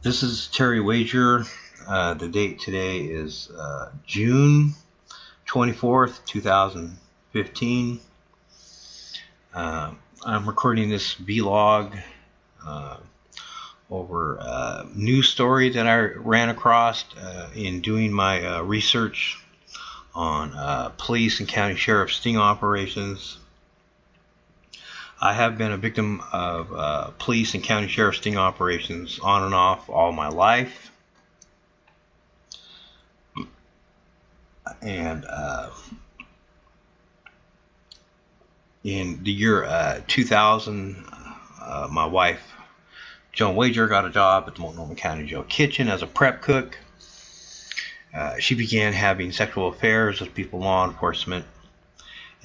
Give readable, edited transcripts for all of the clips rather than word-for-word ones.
This is Terry Wager. The date today is June 24th, 2015. I'm recording this vlog over a news story that I ran across in doing my research on police and county sheriff sting operations. I have been a victim of police and county sheriff sting operations on and off all my life. And in the year 2000, my wife, Joan Wager, got a job at the Multnomah County Jail kitchen as a prep cook. She began having sexual affairs with people in law enforcement.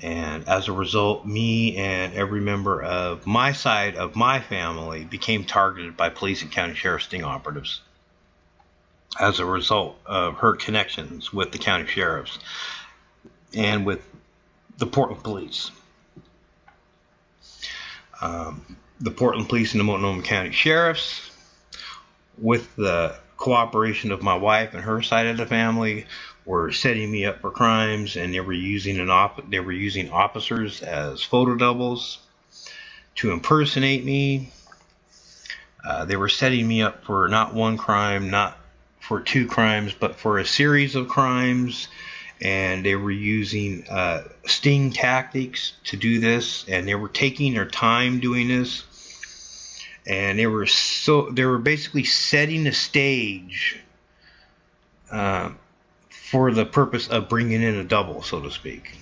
And as a result, me and every member of my side of my family became targeted by police and county sheriff sting operatives as a result of her connections with the county sheriffs and with the Portland police. The Portland police and the Multnomah County sheriffs, with the cooperation of my wife and her side of the family, were setting me up for crimes, and they were using officers as photo doubles to impersonate me. They were setting me up for not one crime, not for two crimes, but for a series of crimes, and they were using sting tactics to do this, and they were taking their time doing this, and they were basically setting the stage for the purpose of bringing in a double, so to speak.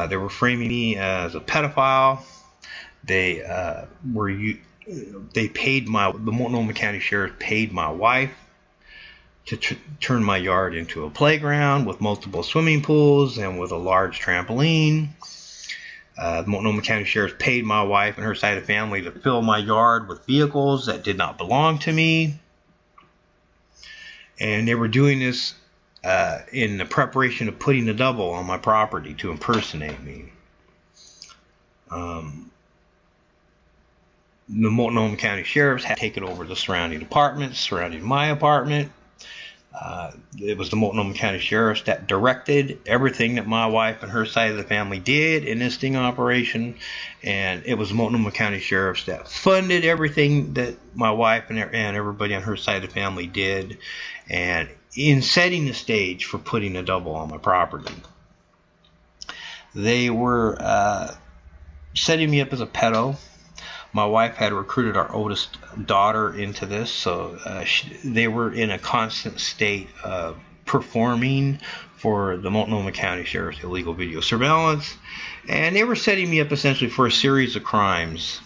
They were framing me as a pedophile. The Multnomah County Sheriff paid my wife to turn my yard into a playground with multiple swimming pools and with a large trampoline. The Multnomah County Sheriff paid my wife and her side of the family to fill my yard with vehicles that did not belong to me. And they were doing this in the preparation of putting a double on my property to impersonate me. The Multnomah County Sheriffs had taken over the surrounding apartments surrounding my apartment. It was the Multnomah County Sheriffs that directed everything that my wife and her side of the family did in this sting operation, and it was the Multnomah County Sheriffs that funded everything that my wife and everybody on her side of the family did, and in setting the stage for putting a double on my property. They were setting me up as a pedo. My wife had recruited our oldest daughter into this, so they were in a constant state of performing for the Multnomah County Sheriff's illegal video surveillance, and they were setting me up essentially for a series of crimes.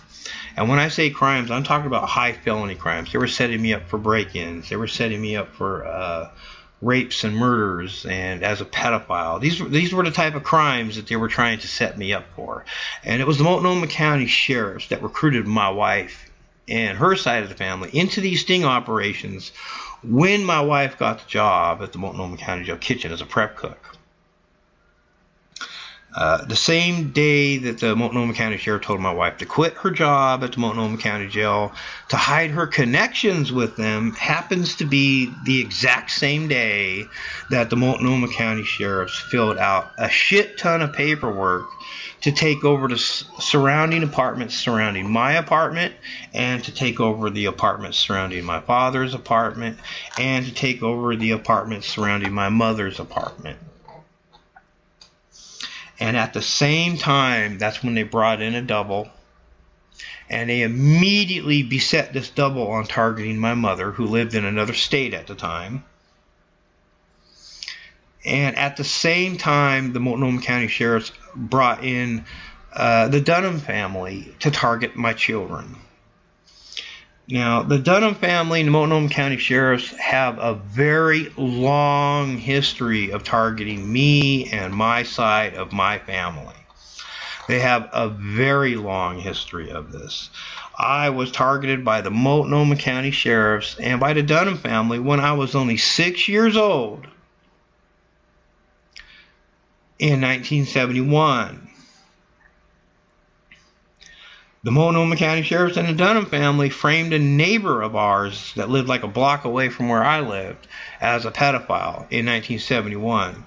And when I say crimes, I'm talking about high felony crimes. They were setting me up for break-ins. They were setting me up for rapes and murders, and as a pedophile. These were the type of crimes that they were trying to set me up for. And it was the Multnomah County Sheriffs that recruited my wife and her side of the family into these sting operations when my wife got the job at the Multnomah County Jail kitchen as a prep cook. The same day that the Multnomah County Sheriff told my wife to quit her job at the Multnomah County Jail to hide her connections with them happens to be the exact same day that the Multnomah County Sheriffs filled out a shit ton of paperwork to take over the surrounding apartments surrounding my apartment, and to take over the apartments surrounding my father's apartment, and to take over the apartments surrounding my mother's apartment. And at the same time, that's when they brought in a double. And they immediately beset this double on targeting my mother, who lived in another state at the time. And at the same time, the Multnomah County Sheriffs brought in the Dunham family to target my children. Now, the Dunham family and the Multnomah County Sheriffs have a very long history of targeting me and my side of my family. They have a very long history of this. I was targeted by the Multnomah County Sheriffs and by the Dunham family when I was only 6 years old in 1971. The Multnomah County Sheriff's and the Dunham family framed a neighbor of ours that lived like a block away from where I lived as a pedophile in 1971.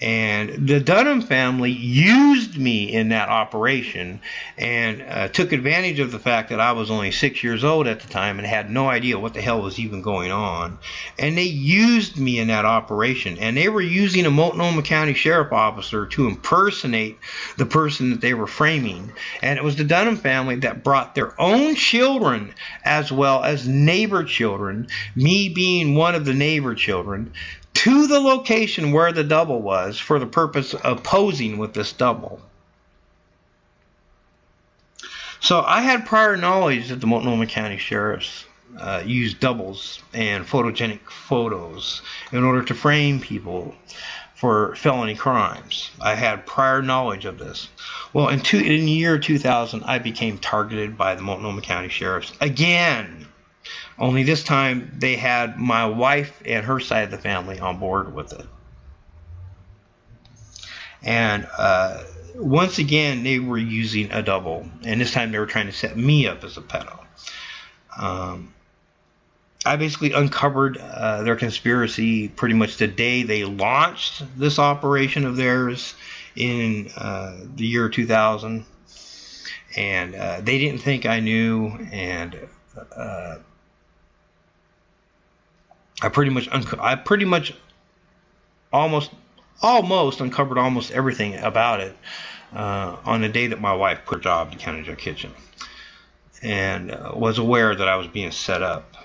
And the Dunham family used me in that operation and took advantage of the fact that I was only 6 years old at the time and had no idea what the hell was even going on. And they used me in that operation. And they were using a Multnomah County Sheriff officer to impersonate the person that they were framing. And it was the Dunham family that brought their own children as well as neighbor children, me being one of the neighbor children, to the location where the double was for the purpose of posing with this double. So I had prior knowledge that the Multnomah County Sheriffs used doubles and photogenic photos in order to frame people for felony crimes. I had prior knowledge of this. Well, in the year 2000, I became targeted by the Multnomah County Sheriffs again. Only this time they had my wife and her side of the family on board with it. And once again, they were using a double. And this time they were trying to set me up as a pedo. I basically uncovered their conspiracy pretty much the day they launched this operation of theirs in the year 2000. And they didn't think I knew. And I pretty much almost uncovered almost everything about it on the day that my wife quit her job at the County Jail Kitchen, and was aware that I was being set up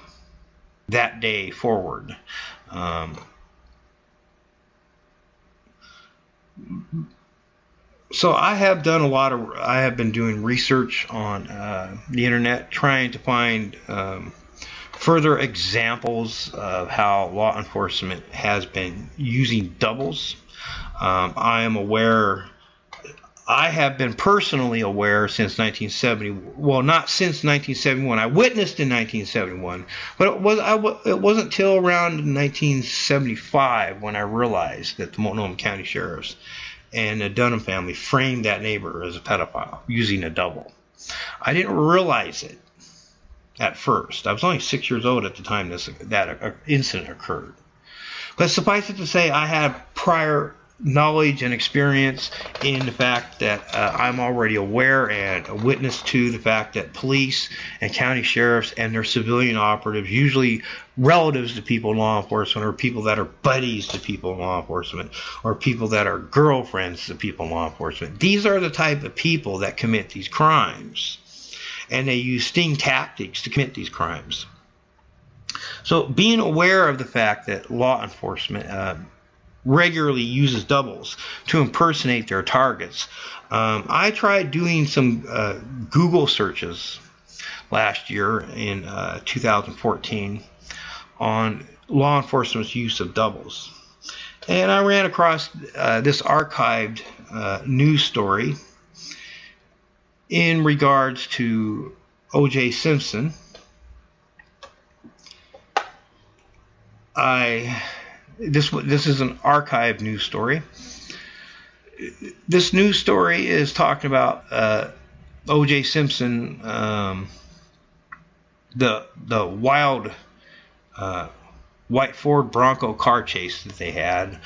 that day forward. So I have been doing research on the internet, trying to find further examples of how law enforcement has been using doubles. I have been personally aware since 1970. Well, not since 1971. I witnessed in 1971, but it wasn't till around 1975 when I realized that the Multnomah County Sheriffs and the Dunham family framed that neighbor as a pedophile using a double. I didn't realize it at first. I was only 6 years old at the time that incident occurred. But suffice it to say, I had prior knowledge and experience in the fact that I'm already aware and a witness to the fact that police and county sheriffs and their civilian operatives, usually relatives to people in law enforcement, or people that are buddies to people in law enforcement, or people that are girlfriends to people in law enforcement, these are the type of people that commit these crimes. And they use sting tactics to commit these crimes. So being aware of the fact that law enforcement regularly uses doubles to impersonate their targets, I tried doing some Google searches last year in 2014 on law enforcement's use of doubles. And I ran across this archived news story in regards to OJ Simpson. This is an archived news story. This news story is talking about OJ Simpson, the wild white Ford Bronco car chase that they had.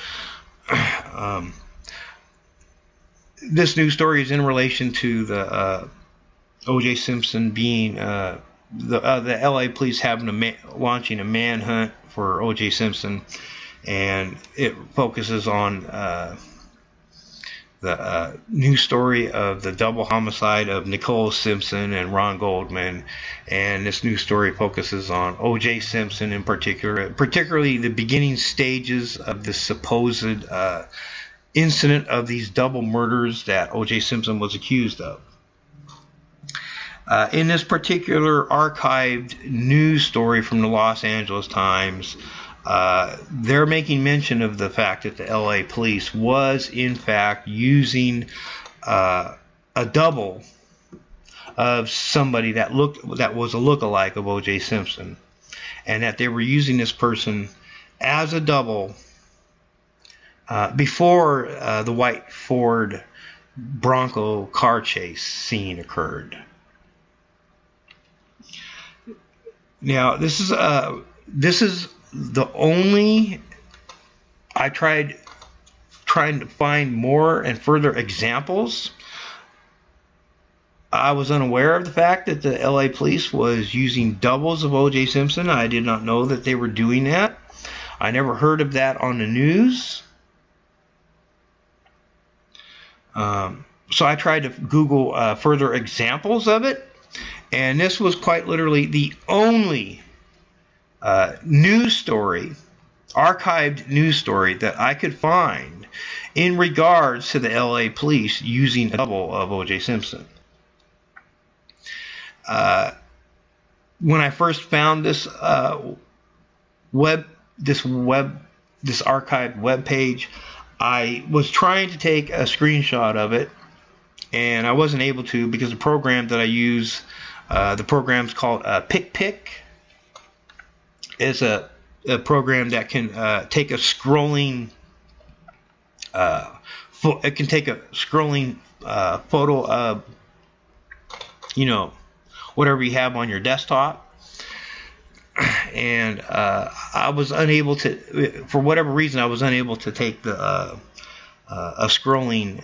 This news story is in relation to the OJ Simpson being the LA police launching a manhunt for OJ Simpson, and it focuses on the news story of the double homicide of Nicole Simpson and Ron Goldman, and this news story focuses on OJ Simpson in particular, particularly the beginning stages of the supposed incident of these double murders that OJ Simpson was accused of. In this particular archived news story from the Los Angeles Times, they're making mention of the fact that the LA police was in fact using a double of somebody that was a lookalike of OJ Simpson, and that they were using this person as a double before the white Ford Bronco car chase scene occurred. Now this is the only. I tried trying to find more and further examples. I was unaware of the fact that the LA police was using doubles of OJ Simpson. I did not know that they were doing that. I never heard of that on the news. So I tried to Google further examples of it, and this was quite literally the only news story, archived news story that I could find in regards to the LA police using a double of OJ Simpson. When I first found this archived web page, I was trying to take a screenshot of it, and I wasn't able to because the program that I use, the program's called PicPic. It's a program that can take a scrolling. It can take a scrolling photo of, whatever you have on your desktop. And I was unable to, for whatever reason, I was unable to take the a scrolling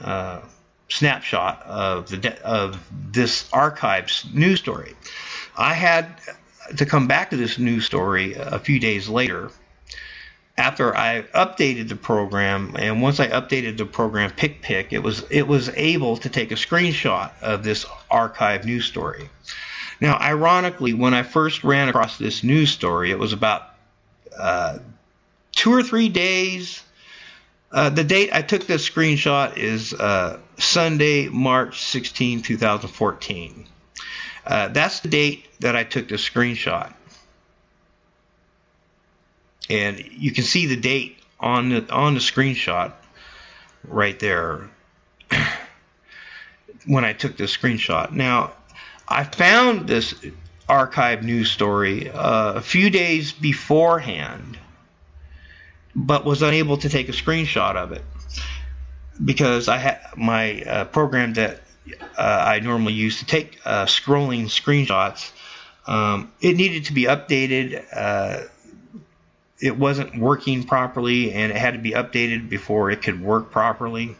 snapshot of this archived news story. I had to come back to this news story a few days later after I updated the program, and once I updated the program PicPic, it was able to take a screenshot of this archived news story. Now, ironically, when I first ran across this news story, it was about 2 or 3 days. The date I took this screenshot is Sunday, March 16, 2014. That's the date that I took the screenshot. And you can see the date on the screenshot right there when I took this screenshot. Now, I found this archived news story a few days beforehand, but was unable to take a screenshot of it because I had my program that I normally use to take scrolling screenshots. It needed to be updated. It wasn't working properly, and it had to be updated before it could work properly.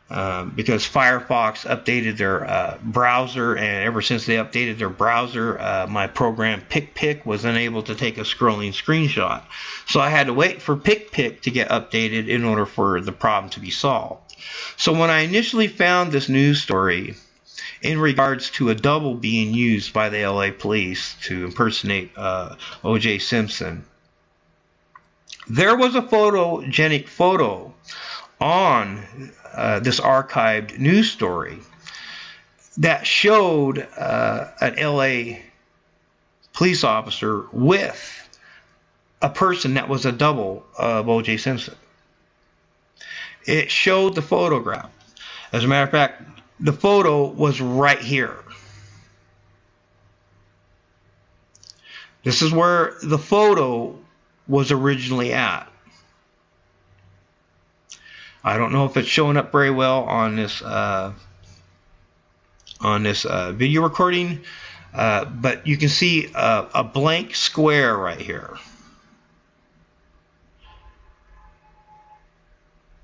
Because Firefox updated their browser, and ever since they updated their browser, my program PicPic was unable to take a scrolling screenshot. So I had to wait for PicPic to get updated in order for the problem to be solved. So when I initially found this news story in regards to a double being used by the LA police to impersonate OJ Simpson, there was a photogenic photo on this archived news story that showed an LA police officer with a person that was a double of OJ Simpson. It showed the photograph. As a matter of fact, the photo was right here. This is where the photo was originally at. I don't know if it's showing up very well on this video recording, but you can see a blank square right here.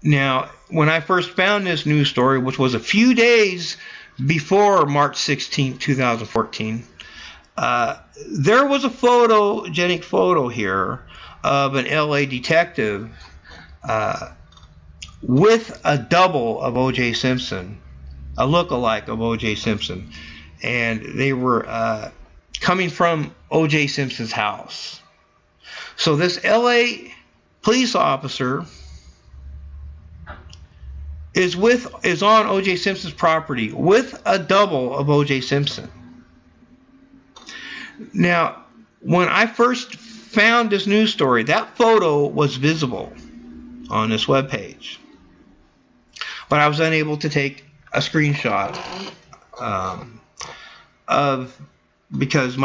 Now, when I first found this news story, which was a few days before March 16, 2014, there was a photogenic photo here of an LA detective with a double of OJ Simpson, a look-alike of OJ Simpson, and they were coming from OJ Simpson's house. So this LA police officer is on OJ Simpson's property with a double of OJ Simpson. Now, when I first found this news story, that photo was visible on this webpage, but I was unable to take a screenshot because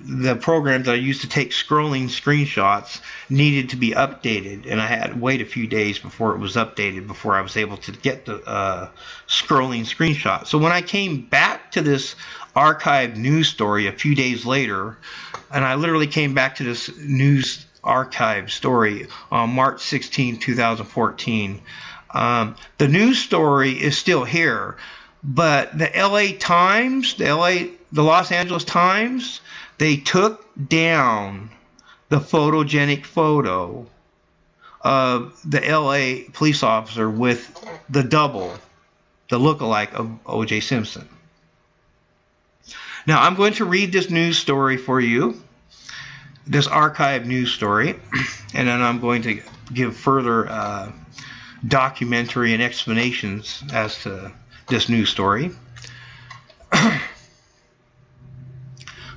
the program that I used to take scrolling screenshots needed to be updated, and I had to wait a few days before it was updated before I was able to get the scrolling screenshot. So when I came back to this archived news story a few days later, and I literally came back to this news archive story on March 16, 2014. The news story is still here, but the LA Times, the Los Angeles Times, they took down the photogenic photo of the LA police officer with the double, the lookalike of OJ Simpson. Now, I'm going to read this news story for you, this archive news story, and then I'm going to give further documentary and explanations as to this news story.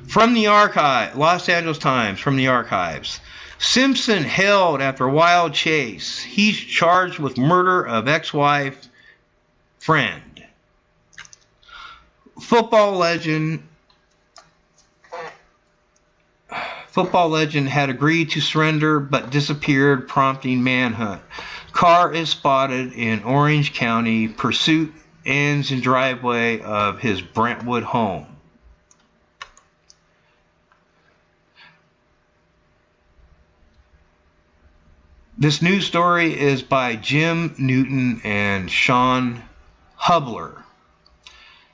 From the archive, Los Angeles Times, from the archives. Simpson held after wild chase. He's charged with murder of ex-wife friend. Football legend had agreed to surrender but disappeared, prompting manhunt. Car is spotted in Orange County. Pursuit ends in driveway of his Brentwood home. This news story is by Jim Newton and Sean Hubler,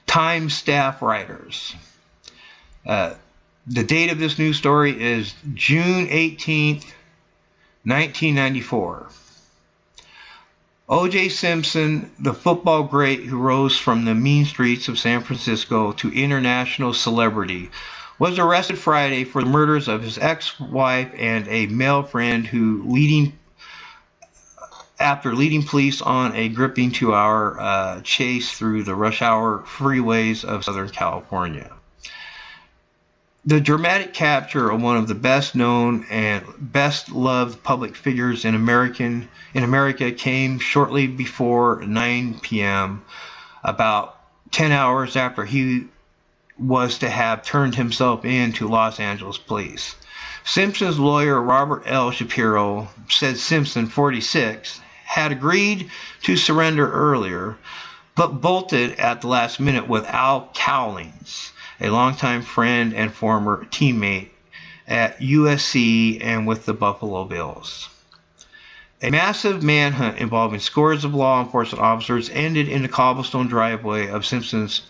Time staff writers. The date of this news story is June 18th, 1994. OJ Simpson, the football great who rose from the mean streets of San Francisco to international celebrity, was arrested Friday for the murders of his ex-wife and a male friend after leading police on a gripping 2-hour chase through the rush hour freeways of Southern California. The dramatic capture of one of the best known and best loved public figures in America came shortly before 9 p.m., about 10 hours after he was to have turned himself in to Los Angeles police. Simpson's lawyer, Robert L. Shapiro, said Simpson, 46, had agreed to surrender earlier, but bolted at the last minute with Al Cowlings, a longtime friend and former teammate at USC and with the Buffalo Bills. A massive manhunt involving scores of law enforcement officers ended in the cobblestone driveway of Simpson's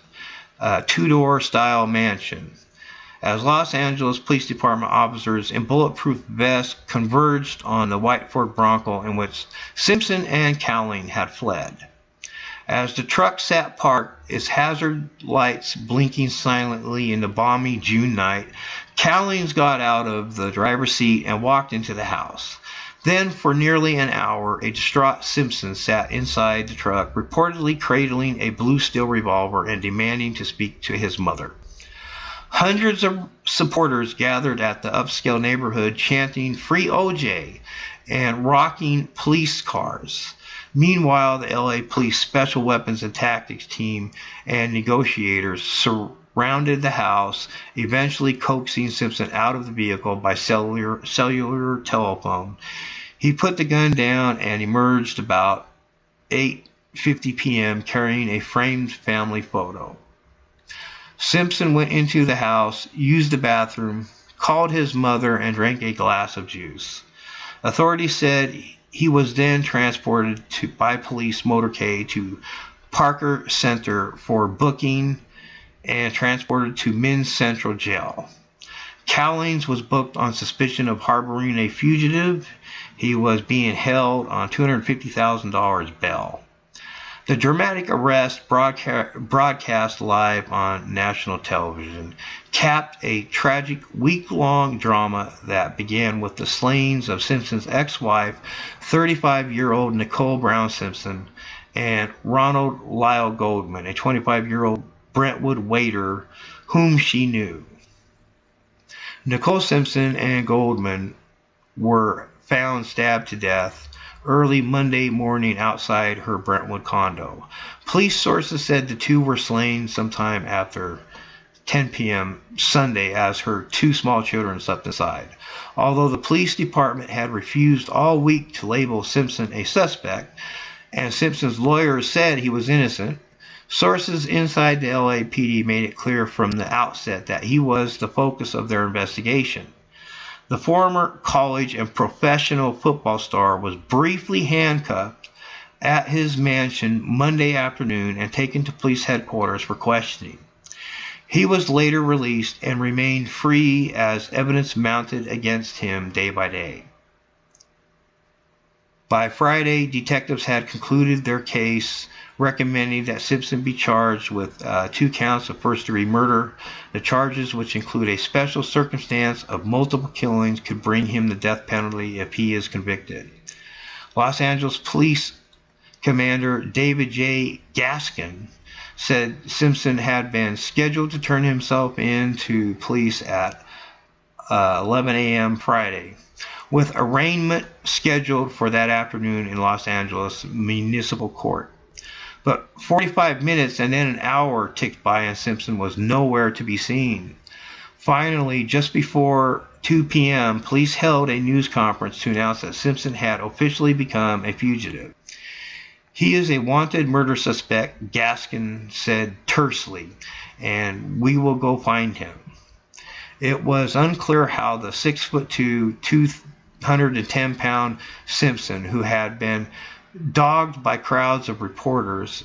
two-door style mansion, as Los Angeles Police Department officers in bulletproof vests converged on the white Ford Bronco in which Simpson and Cowling had fled. As the truck sat parked, its hazard lights blinking silently in the balmy June night, Cowlings got out of the driver's seat and walked into the house. Then, for nearly an hour, a distraught Simpson sat inside the truck, reportedly cradling a blue steel revolver and demanding to speak to his mother. Hundreds of supporters gathered at the upscale neighborhood chanting "Free OJ" and rocking police cars. Meanwhile, the LA Police Special Weapons and Tactics Team and negotiators surrounded the house, eventually coaxing Simpson out of the vehicle by cellular telephone. He put the gun down and emerged about 8:50 p.m. carrying a framed family photo. Simpson went into the house, used the bathroom, called his mother, and drank a glass of juice. Authorities said he was then transported by police motorcade to Parker Center for booking and transported to Men's Central Jail. Cowlings was booked on suspicion of harboring a fugitive. He was being held on $250,000 bail. The dramatic arrest, broadcast live on national television, capped a tragic week-long drama that began with the slayings of Simpson's ex-wife, 35-year-old Nicole Brown Simpson, and Ronald Lyle Goldman, a 25-year-old Brentwood waiter whom she knew. Nicole Simpson and Goldman were found stabbed to death early Monday morning outside her Brentwood condo. Police sources said the two were slain sometime after 10 p.m. Sunday as her two small children slept inside. Although the police department had refused all week to label Simpson a suspect, and Simpson's lawyers said he was innocent, Sources inside the LAPD made it clear from the outset that he was the focus of their investigation. The former college and professional football star was briefly handcuffed at his mansion Monday afternoon and taken to police headquarters for questioning. He was later released and remained free as evidence mounted against him day by day. By Friday, detectives had concluded their case, recommending that Simpson be charged with 2 counts of first-degree murder. The charges, which include a special circumstance of multiple killings, could bring him the death penalty if he is convicted. Los Angeles Police Commander David J. Gaskin said Simpson had been scheduled to turn himself in to police at 11 a.m. Friday, with arraignment scheduled for that afternoon in Los Angeles Municipal Court. But 45 minutes and then an hour ticked by and Simpson was nowhere to be seen. Finally, just before 2 p.m., police held a news conference to announce that Simpson had officially become a fugitive. He is a wanted murder suspect, Gaskin said tersely, and we will go find him. It was unclear how the 6'2", 210-pound Simpson, who had been dogged by crowds of reporters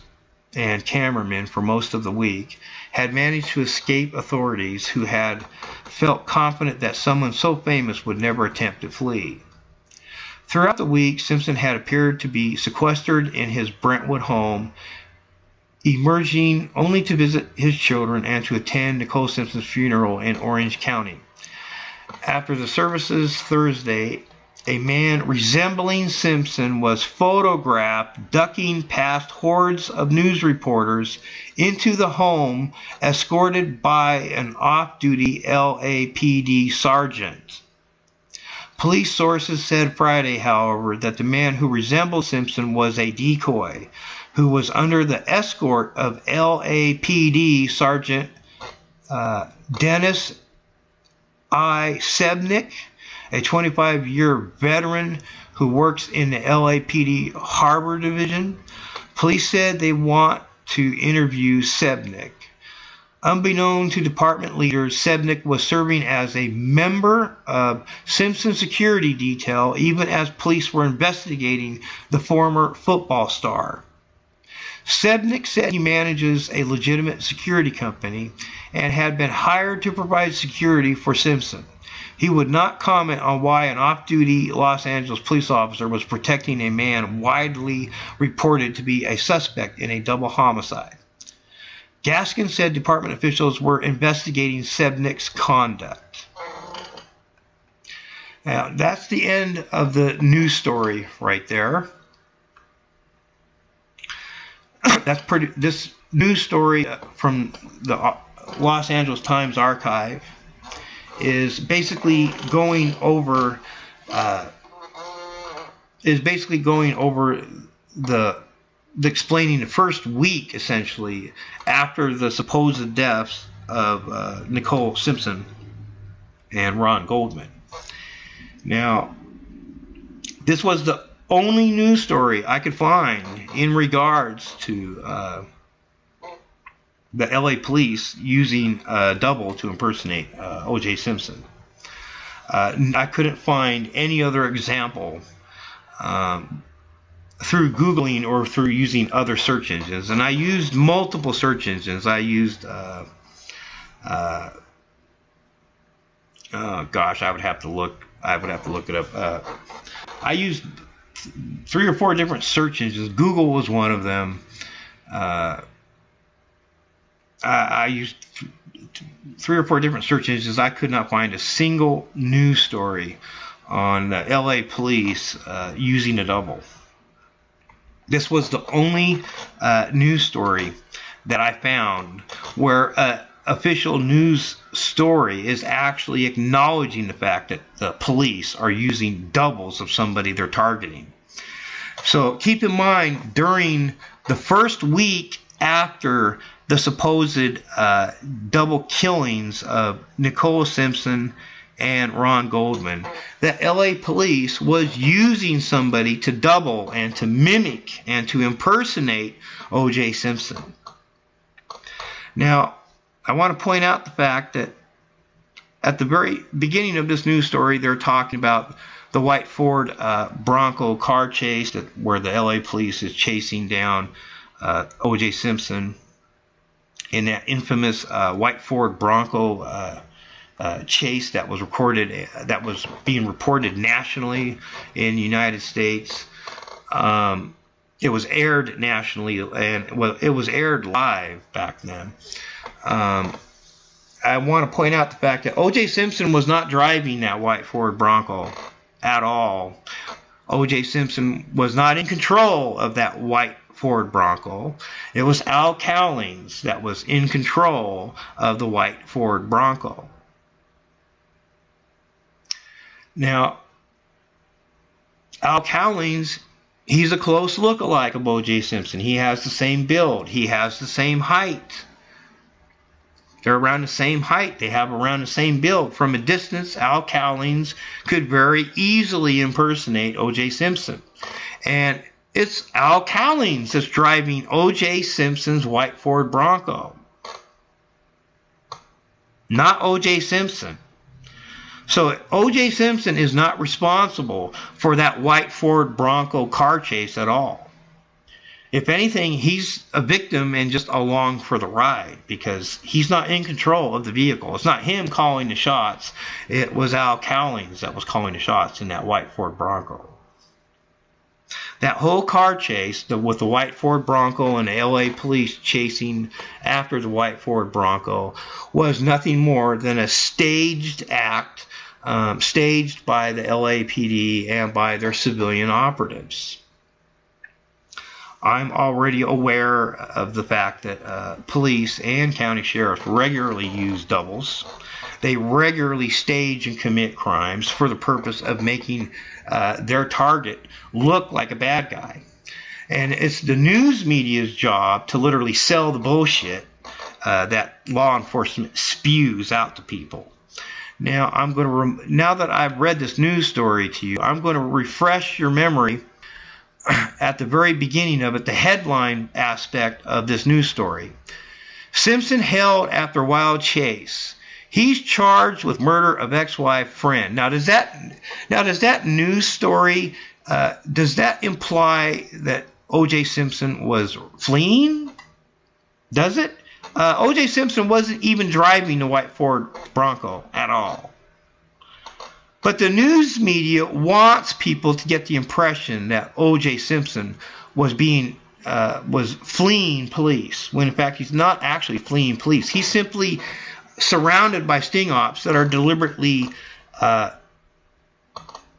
and cameramen for most of the week, had managed to escape authorities who had felt confident that someone so famous would never attempt to flee. Throughout the week, Simpson had appeared to be sequestered in his Brentwood home, emerging only to visit his children and to attend Nicole Simpson's funeral in Orange County. After the services Thursday, a man resembling Simpson was photographed ducking past hordes of news reporters into the home, escorted by an off-duty LAPD sergeant. Police sources said Friday, however, that the man who resembled Simpson was a decoy who was under the escort of LAPD Sergeant Dennis I. Sebnick, a 25-year veteran who works in the LAPD Harbor Division. Police said they want to interview Sebnick. Unbeknown to department leaders, Sebnick was serving as a member of Simpson's security detail even as police were investigating the former football star. Sebnick said he manages a legitimate security company and had been hired to provide security for Simpson. He would not comment on why an off-duty Los Angeles police officer was protecting a man widely reported to be a suspect in a double homicide. Gaskin said department officials were investigating Sebnick's conduct. Now, that's the end of the news story right there. This news story from the Los Angeles Times archive is basically going over the explaining the first week, essentially, after the supposed deaths of Nicole Simpson and Ron Goldman. Now, this was the only news story I could find in regards to the LA police using a double to impersonate OJ Simpson. I couldn't find any other example through Googling or through using other search engines. And I used multiple search engines. I used, I would have to look it up. I used 3 or 4 different search engines. Google was one of them. I used 3 or 4 different search engines. I could not find a single news story on the LA police using a double. This was the only news story that I found where an official news story is actually acknowledging the fact that the police are using doubles of somebody they're targeting. So keep in mind, during the first week after the supposed double killings of Nicole Simpson and Ron Goldman, the LA police was using somebody to double and to mimic and to impersonate OJ Simpson. Now, I want to point out the fact that at the very beginning of this news story, they're talking about the white Ford Bronco car chase where the LA police is chasing down OJ Simpson in that infamous white Ford Bronco chase that was being reported nationally in the United States. It was aired nationally, and it was aired live back then. I want to point out the fact that OJ Simpson was not driving that white Ford Bronco at all. OJ Simpson was not in control of that white Ford Bronco. It was Al Cowlings that was in control of the white Ford Bronco. Now, Al Cowlings, he's a close look-alike of OJ Simpson. He has the same build. He has the same height. They're around the same height. They have around the same build. From a distance, Al Cowlings could very easily impersonate OJ Simpson. And it's Al Cowlings that's driving OJ Simpson's white Ford Bronco, not OJ Simpson. So OJ Simpson is not responsible for that white Ford Bronco car chase at all. If anything, he's a victim and just along for the ride because he's not in control of the vehicle. It's not him calling the shots. It was Al Cowlings that was calling the shots in that white Ford Bronco. That whole car chase with the white Ford Bronco and the LA police chasing after the white Ford Bronco was nothing more than a staged act, staged by the LAPD and by their civilian operatives. I'm already aware of the fact that police and county sheriffs regularly use doubles. They regularly stage and commit crimes for the purpose of making their target look like a bad guy. And it's the news media's job to literally sell the bullshit that law enforcement spews out to people. Now, now that I've read this news story to you, I'm going to refresh your memory at the very beginning of it, the headline aspect of this news story. Simpson held after wild chase. He's charged with murder of ex-wife friend. Now, does that news story does that imply that OJ Simpson was fleeing? Does it? OJ Simpson wasn't even driving the white Ford Bronco at all. But the news media wants people to get the impression that OJ Simpson was fleeing police, when in fact he's not actually fleeing police. He's simply surrounded by sting ops that are deliberately,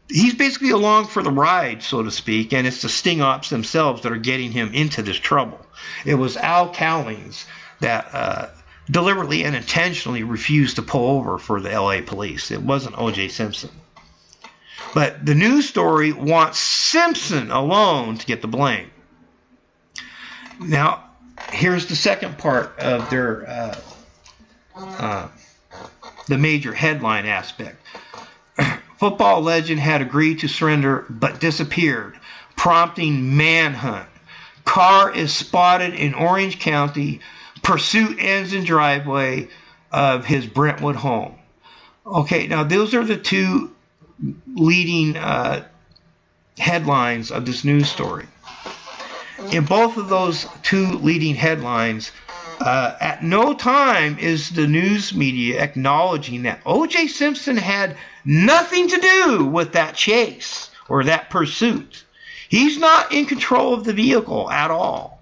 he's basically along for the ride, so to speak, and it's the sting ops themselves that are getting him into this trouble. It was Al Cowlings that deliberately and intentionally refused to pull over for the LA police. It wasn't OJ Simpson. But the news story wants Simpson alone to get the blame. Now, here's the second part of their the major headline aspect. Football legend had agreed to surrender but disappeared, prompting manhunt. Car is spotted in Orange County. Pursuit ends in driveway of his Brentwood home. Okay, now those are the two leading headlines of this news story. In both of those two leading headlines, at no time is the news media acknowledging that OJ Simpson had nothing to do with that chase or that pursuit. He's not in control of the vehicle at all.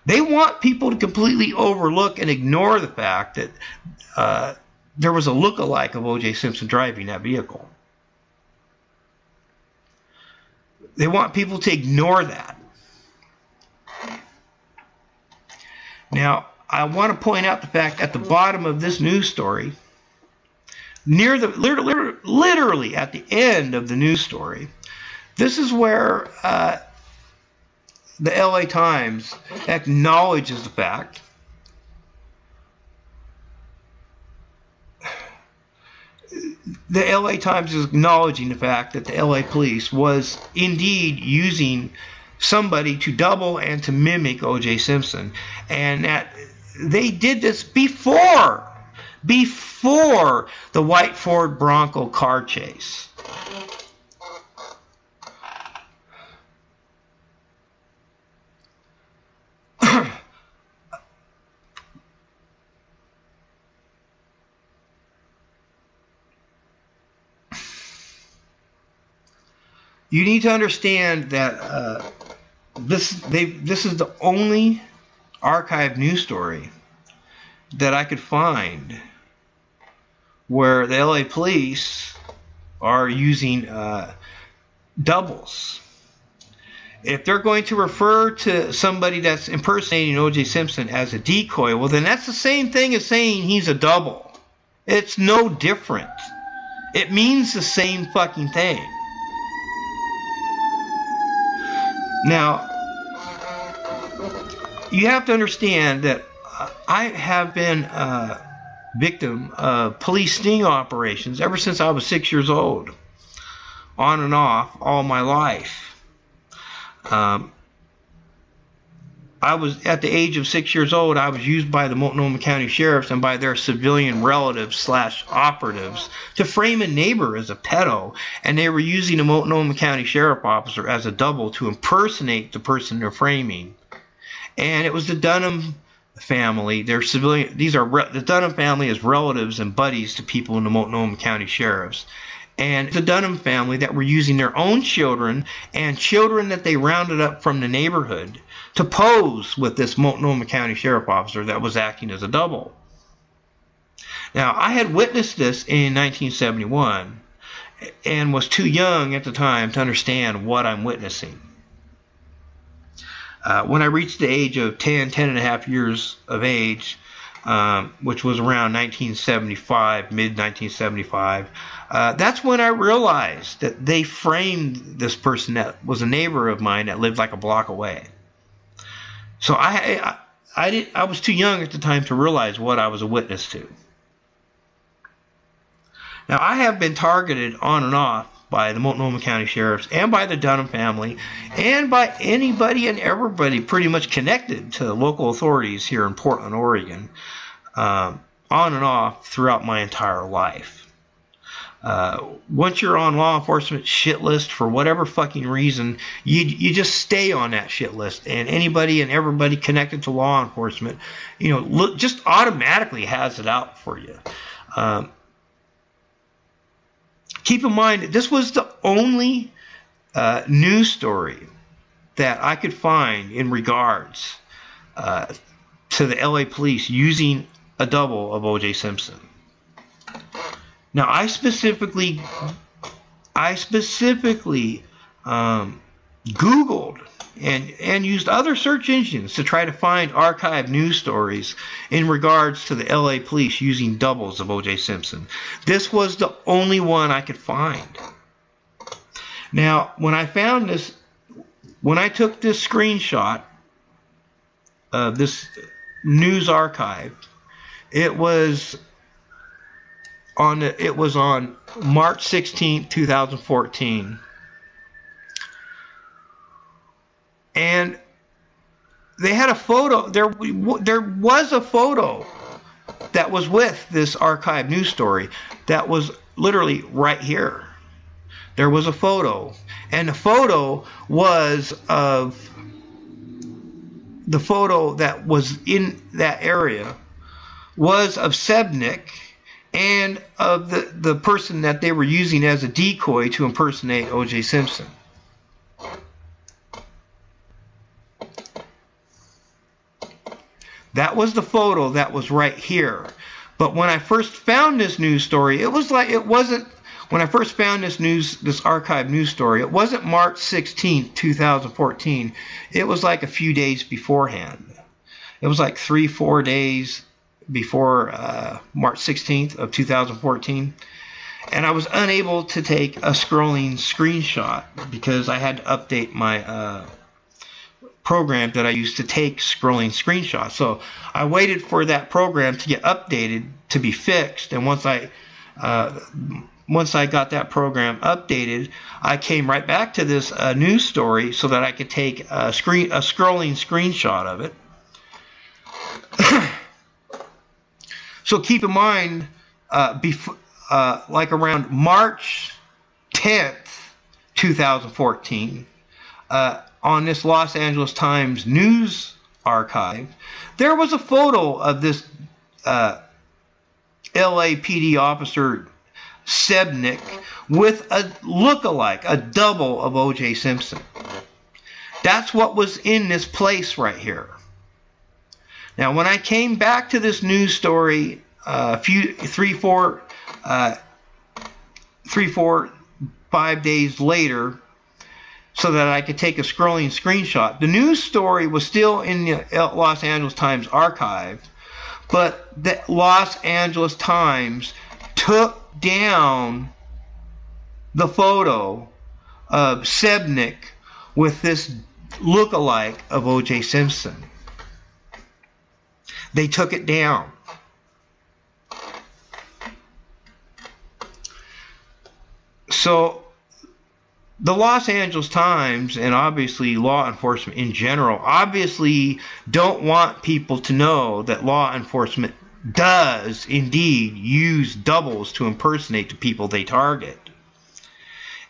They want people to completely overlook and ignore the fact that there was a look-alike of OJ Simpson driving that vehicle. They want people to ignore that. Now, I want to point out the fact at the bottom of this news story, literally at the end of the news story, this is where the LA Times acknowledges the fact the LA Times is acknowledging the fact that the LA police was indeed using somebody to double and to mimic OJ Simpson, and that they did this before the white Ford Bronco car chase. You need to understand that this is the only archived news story that I could find where the LA police are using doubles. If they're going to refer to somebody that's impersonating OJ Simpson as a decoy, well, then that's the same thing as saying he's a double. It's no different. It means the same fucking thing. Now, you have to understand that I have been a victim of police sting operations ever since I was 6 years old, on and off all my life. I was at the age of 6 years old. I was used by the Multnomah County Sheriffs and by their civilian relatives / operatives to frame a neighbor as a pedo, and they were using a Multnomah County Sheriff officer as a double to impersonate the person they're framing. And it was the Dunham family. They're civilian. The Dunham family is relatives and buddies to people in the Multnomah County Sheriffs. And the Dunham family that were using their own children and children that they rounded up from the neighborhood to pose with this Multnomah County Sheriff officer that was acting as a double. Now, I had witnessed this in 1971 and was too young at the time to understand what I'm witnessing. When I reached the age of 10 and a half years of age, which was around 1975, mid-1975, that's when I realized that they framed this person that was a neighbor of mine that lived like a block away. So I was too young at the time to realize what I was a witness to. Now, I have been targeted on and off by the Multnomah County Sheriffs and by the Dunham family and by anybody and everybody pretty much connected to local authorities here in Portland, Oregon, on and off throughout my entire life. Once you're on law enforcement shit list for whatever fucking reason, you just stay on that shit list, and anybody and everybody connected to law enforcement, just automatically has it out for you. Keep in mind that this was the only news story that I could find in regards to the LA police using a double of OJ Simpson. Now, I specifically Googled and used other search engines to try to find archived news stories in regards to the LA police using doubles of OJ Simpson. This was the only one I could find. Now, when I found this, when I took this screenshot of this news archive, it was on March 16, 2014. And they had a photo. There was a photo that was with this archive news story that was literally right here. There was a photo, and the photo was of the photo that was in that area was of Sebnick and of the person that they were using as a decoy to impersonate OJ Simpson. That was the photo that was right here. But when I first found this news story, when I first found this archive news story, it wasn't March 16, 2014. It was like a few days beforehand. It was like 3-4 days before March 16th of 2014. And I was unable to take a scrolling screenshot because I had to update my program that I used to take scrolling screenshots. So I waited for that program to get updated to be fixed, and once I got that program updated, I came right back to this news story so that I could take a scrolling screenshot of it. So keep in mind, like around March 10th, 2014, on this Los Angeles Times news archive, there was a photo of this LAPD officer Sebnick with a look-alike, a double of OJ Simpson. That's what was in this place right here. Now, when I came back to this news story three, four, 5 days later, so that I could take a scrolling screenshot, the news story was still in the Los Angeles Times archive, but the Los Angeles Times took down the photo of Sebnick with this look-alike of OJ Simpson. They took it down. So the Los Angeles Times, and obviously law enforcement in general, obviously don't want people to know that law enforcement does indeed use doubles to impersonate the people they target.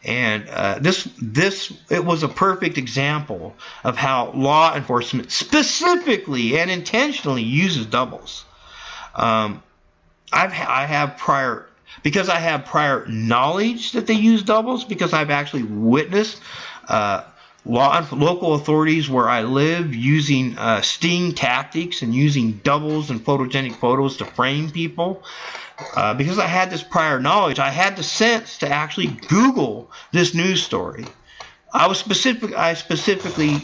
And it was a perfect example of how law enforcement specifically and intentionally uses doubles. I have prior knowledge that they use doubles, because I've actually witnessed local authorities where I live using sting tactics and using doubles and photogenic photos to frame people. Because I had this prior knowledge, I had the sense to actually Google this news story. I specifically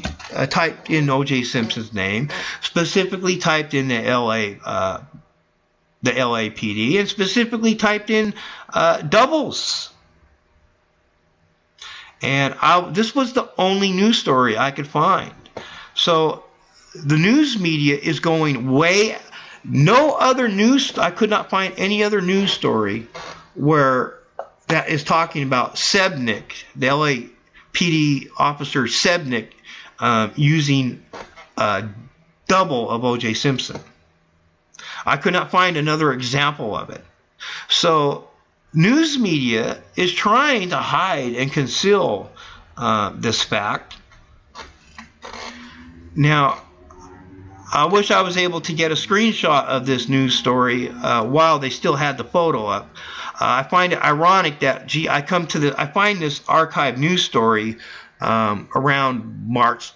typed in OJ Simpson's name, specifically typed in the LAPD, and specifically typed in doubles. And this was the only news story I could find. So the news media is going way. No other news. I could not find any other news story where that is talking about Sebnick, the LAPD officer Sebnick, using a double of OJ Simpson. I could not find another example of it. So news media is trying to hide and conceal this fact. Now, I wish I was able to get a screenshot of this news story while they still had the photo up. I find it ironic that I find this archived news story around March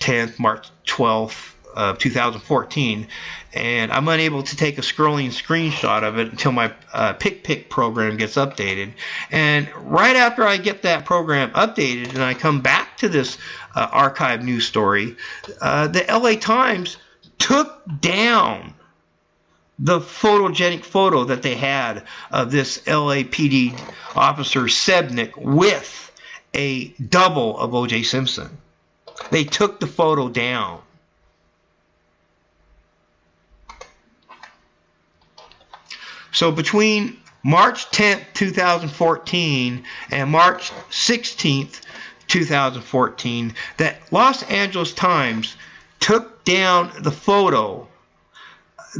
10th, March 12th of 2014, and I'm unable to take a scrolling screenshot of it until my PicPic program gets updated. And right after I get that program updated and I come back to this archived news story, the LA Times took down the photogenic photo that they had of this LAPD officer Sebnick with a double of OJ Simpson. They took the photo down. So between March 10th, 2014 and March 16th, 2014, that Los Angeles Times took down the photo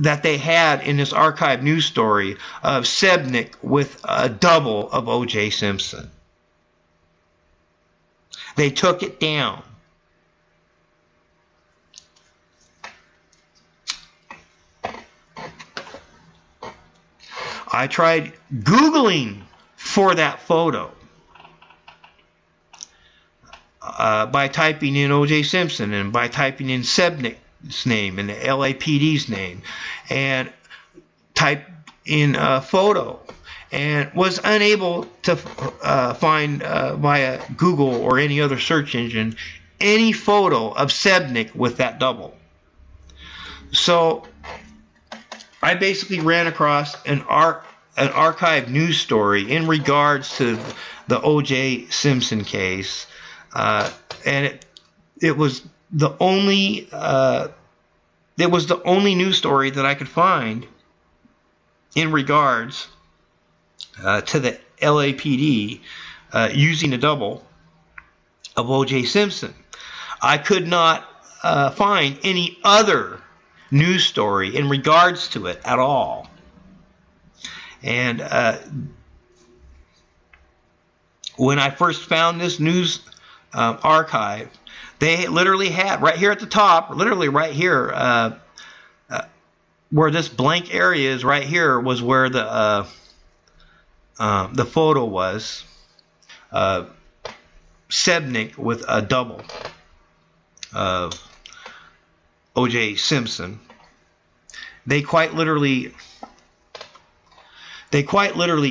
that they had in this archived news story of Sebnick with a double of OJ Simpson. They took it down. I tried Googling for that photo by typing in OJ Simpson and by typing in Sebnick's name and the LAPD's name, and typed in a photo, and was unable to find via Google or any other search engine any photo of Sebnick with that double. So I basically ran across an archived news story in regards to the OJ Simpson case, and it was the only news story that I could find in regards to the LAPD using a double of OJ Simpson. I could not find any other news story in regards to it at all. And when I first found this news archive, they literally had right here at the top, literally right here, where this blank area is right here, was where the photo was. Sebnick with a double of OJ Simpson. They quite literally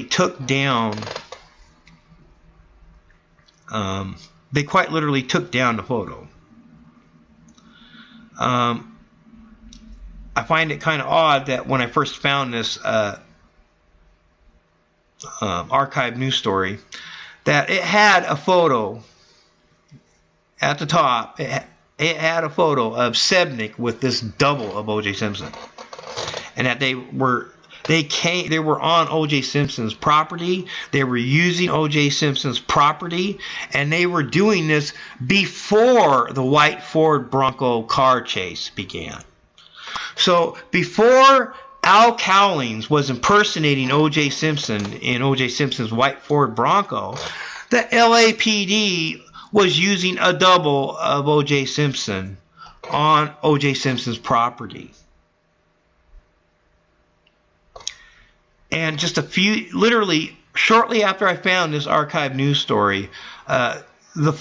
took down the photo. I find it kind of odd that when I first found this archive news story, that it had a photo at the top. It had a photo of Sebnick with this double of OJ Simpson, and that they were on OJ Simpson's property. They were using OJ Simpson's property, and they were doing this before the white Ford Bronco car chase began. So before Al Cowlings was impersonating OJ Simpson in OJ Simpson's white Ford Bronco, the LAPD was using a double of OJ Simpson on OJ Simpson's property. And just literally shortly after I found this archive news story, the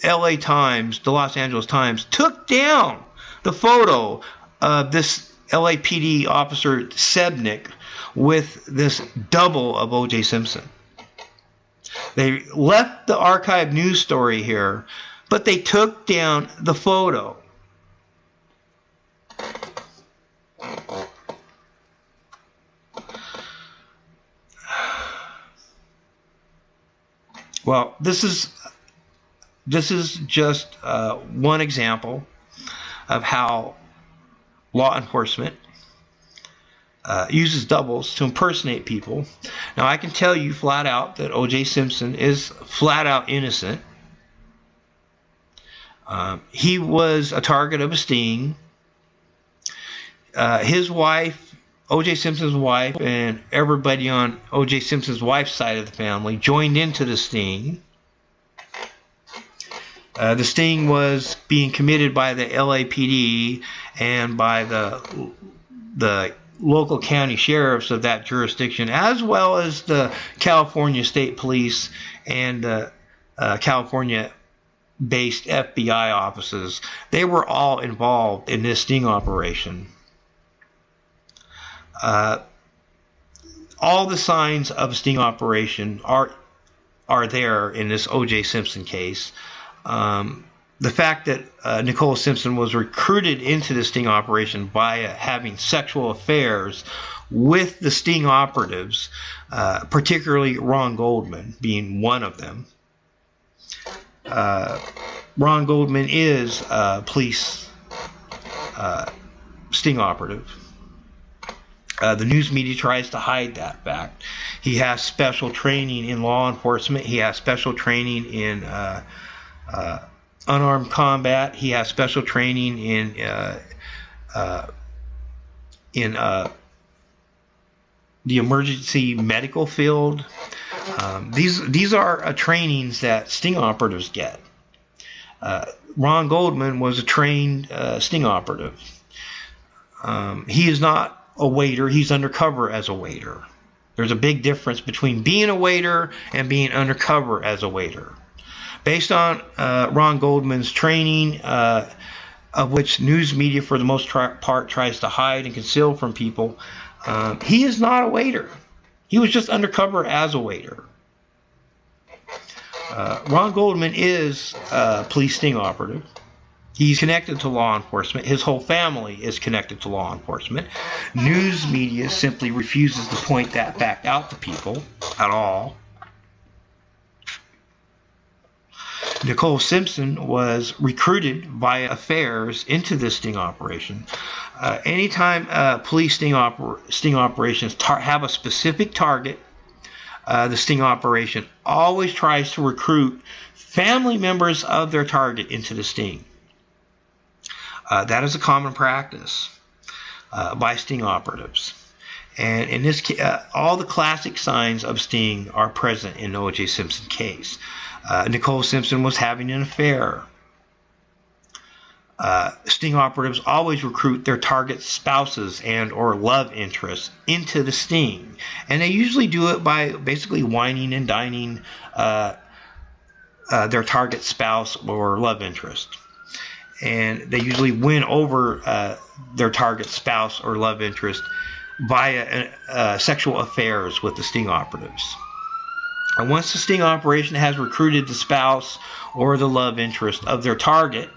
LA Times, the Los Angeles Times, took down the photo of this LAPD officer Sebnick with this double of OJ Simpson. They left the archive news story here, but they took down the photo. Well, this is just one example of how law enforcement uses doubles to impersonate people. Now, I can tell you flat out that O.J. Simpson is flat out innocent. He was a target of a sting. His wife, O.J. Simpson's wife, and everybody on O.J. Simpson's wife's side of the family joined into the sting. The sting was being committed by the LAPD and by the local county sheriffs of that jurisdiction, as well as the California State Police and the California-based FBI offices. They were all involved in this sting operation. All the signs of a sting operation are there in this O.J. Simpson case. The fact that Nicole Simpson was recruited into the sting operation by having sexual affairs with the sting operatives, particularly Ron Goldman being one of them. Ron Goldman is a police sting operative. The news media tries to hide that fact. He has special training in law enforcement. He has special training in unarmed combat. He has special training in the emergency medical field. These are trainings that sting operatives get. Ron Goldman was a trained sting operative. He is not a waiter. He's undercover as a waiter. There's a big difference between being a waiter and being undercover as a waiter. Based on Ron Goldman's training, of which news media for the most part tries to hide and conceal from people, he is not a waiter. He was just undercover as a waiter. Ron Goldman is a police sting operative. He's connected to law enforcement. His whole family is connected to law enforcement. News media simply refuses to point that fact out to people at all. Nicole Simpson was recruited via affairs into this sting operation. Anytime police sting operations have a specific target, the sting operation always tries to recruit family members of their target into the sting. That is a common practice by sting operatives. And in this case, all the classic signs of sting are present in the OJ Simpson case. Nicole Simpson was having an affair. Sting operatives always recruit their target spouses and or love interests into the sting. And they usually do it by basically whining and dining their target spouse or love interest. And they usually win over their target spouse or love interest via sexual affairs with the sting operatives. And once the sting operation has recruited the spouse or the love interest of their target,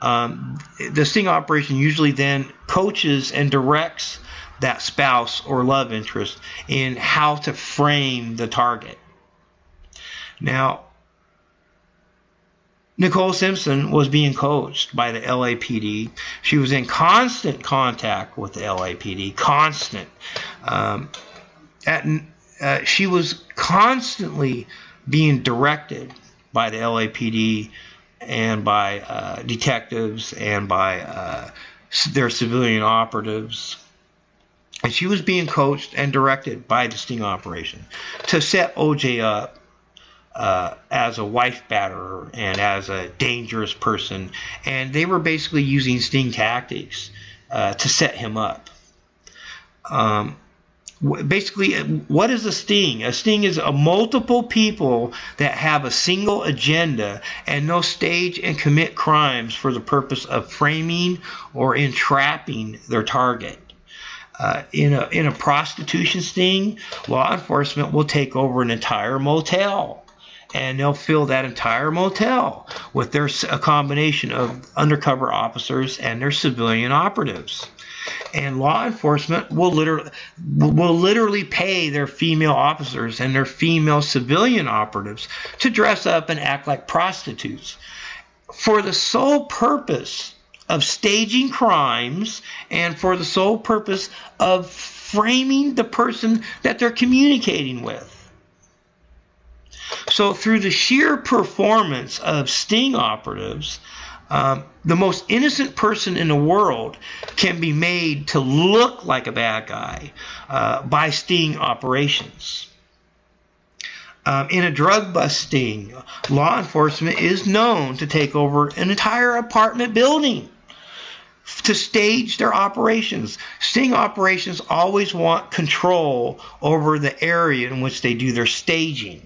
the sting operation usually then coaches and directs that spouse or love interest in how to frame the target. Now, Nicole Simpson was being coached by the LAPD. She was in constant contact with the LAPD, constant. She was constantly being directed by the LAPD and by detectives and by their civilian operatives. And she was being coached and directed by the sting operation to set OJ up as a wife batterer and as a dangerous person. And they were basically using sting tactics to set him up. Basically, what is a sting? A sting is a multiple people that have a single agenda and no stage and commit crimes for the purpose of framing or entrapping their target. In a prostitution sting, law enforcement will take over an entire motel. And they'll fill that entire motel with a combination of undercover officers and their civilian operatives. And law enforcement will literally pay their female officers and their female civilian operatives to dress up and act like prostitutes for the sole purpose of staging crimes and for the sole purpose of framing the person that they're communicating with. So through the sheer performance of sting operatives, the most innocent person in the world can be made to look like a bad guy by sting operations. In a drug bust sting, law enforcement is known to take over an entire apartment building to stage their operations. Sting operations always want control over the area in which they do their staging.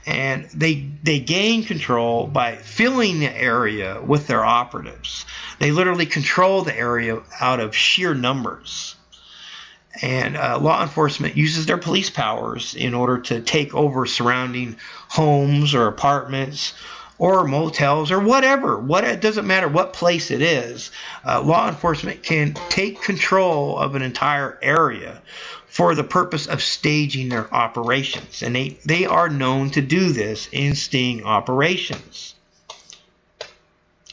And they gain control by filling the area with their operatives. They literally control the area out of sheer numbers. And law enforcement uses their police powers in order to take over surrounding homes or apartments or motels or whatever. It doesn't matter what place it is. Law enforcement can take control of an entire area for the purpose of staging their operations. And they are known to do this in sting operations.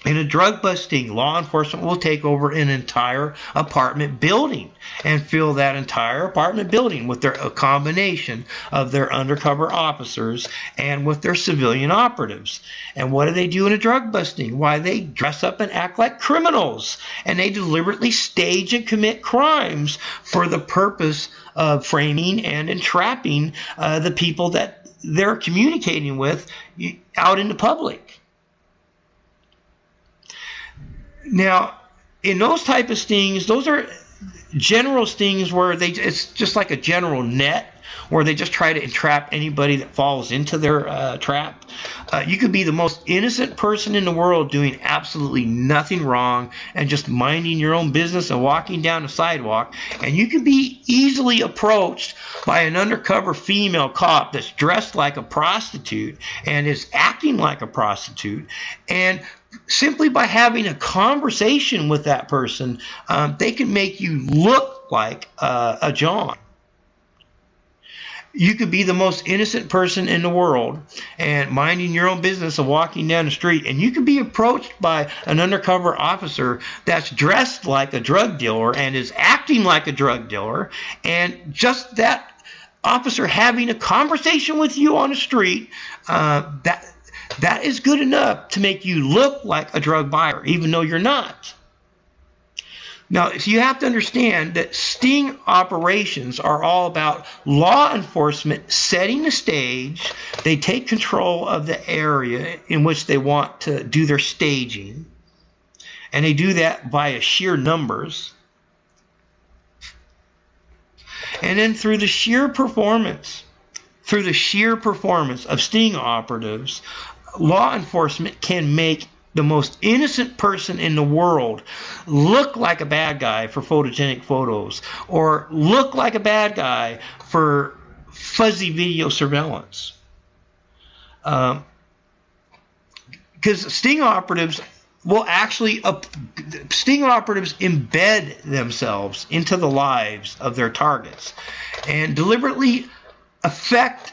In a drug busting, law enforcement will take over an entire apartment building and fill that entire apartment building with a combination of their undercover officers and with their civilian operatives. And what do they do in a drug busting? Why, they dress up and act like criminals, and they deliberately stage and commit crimes for the purpose of framing and entrapping the people that they're communicating with out in the public. Now, in those type of stings, those are general stings where it's just like a general net where they just try to entrap anybody that falls into their trap. You could be the most innocent person in the world doing absolutely nothing wrong and just minding your own business and walking down the sidewalk, and you can be easily approached by an undercover female cop that's dressed like a prostitute and is acting like a prostitute, and simply by having a conversation with that person, they can make you look like a John. You could be the most innocent person in the world and minding your own business and walking down the street, and you could be approached by an undercover officer that's dressed like a drug dealer and is acting like a drug dealer, and just that officer having a conversation with you on the street, that is good enough to make you look like a drug buyer, even though you're not. Now, so you have to understand that sting operations are all about law enforcement setting the stage. They take control of the area in which they want to do their staging, and they do that via sheer numbers. And then through the sheer performance of sting operatives, law enforcement can make the most innocent person in the world look like a bad guy for photogenic photos, or look like a bad guy for fuzzy video surveillance. Because sting operatives embed themselves into the lives of their targets and deliberately affect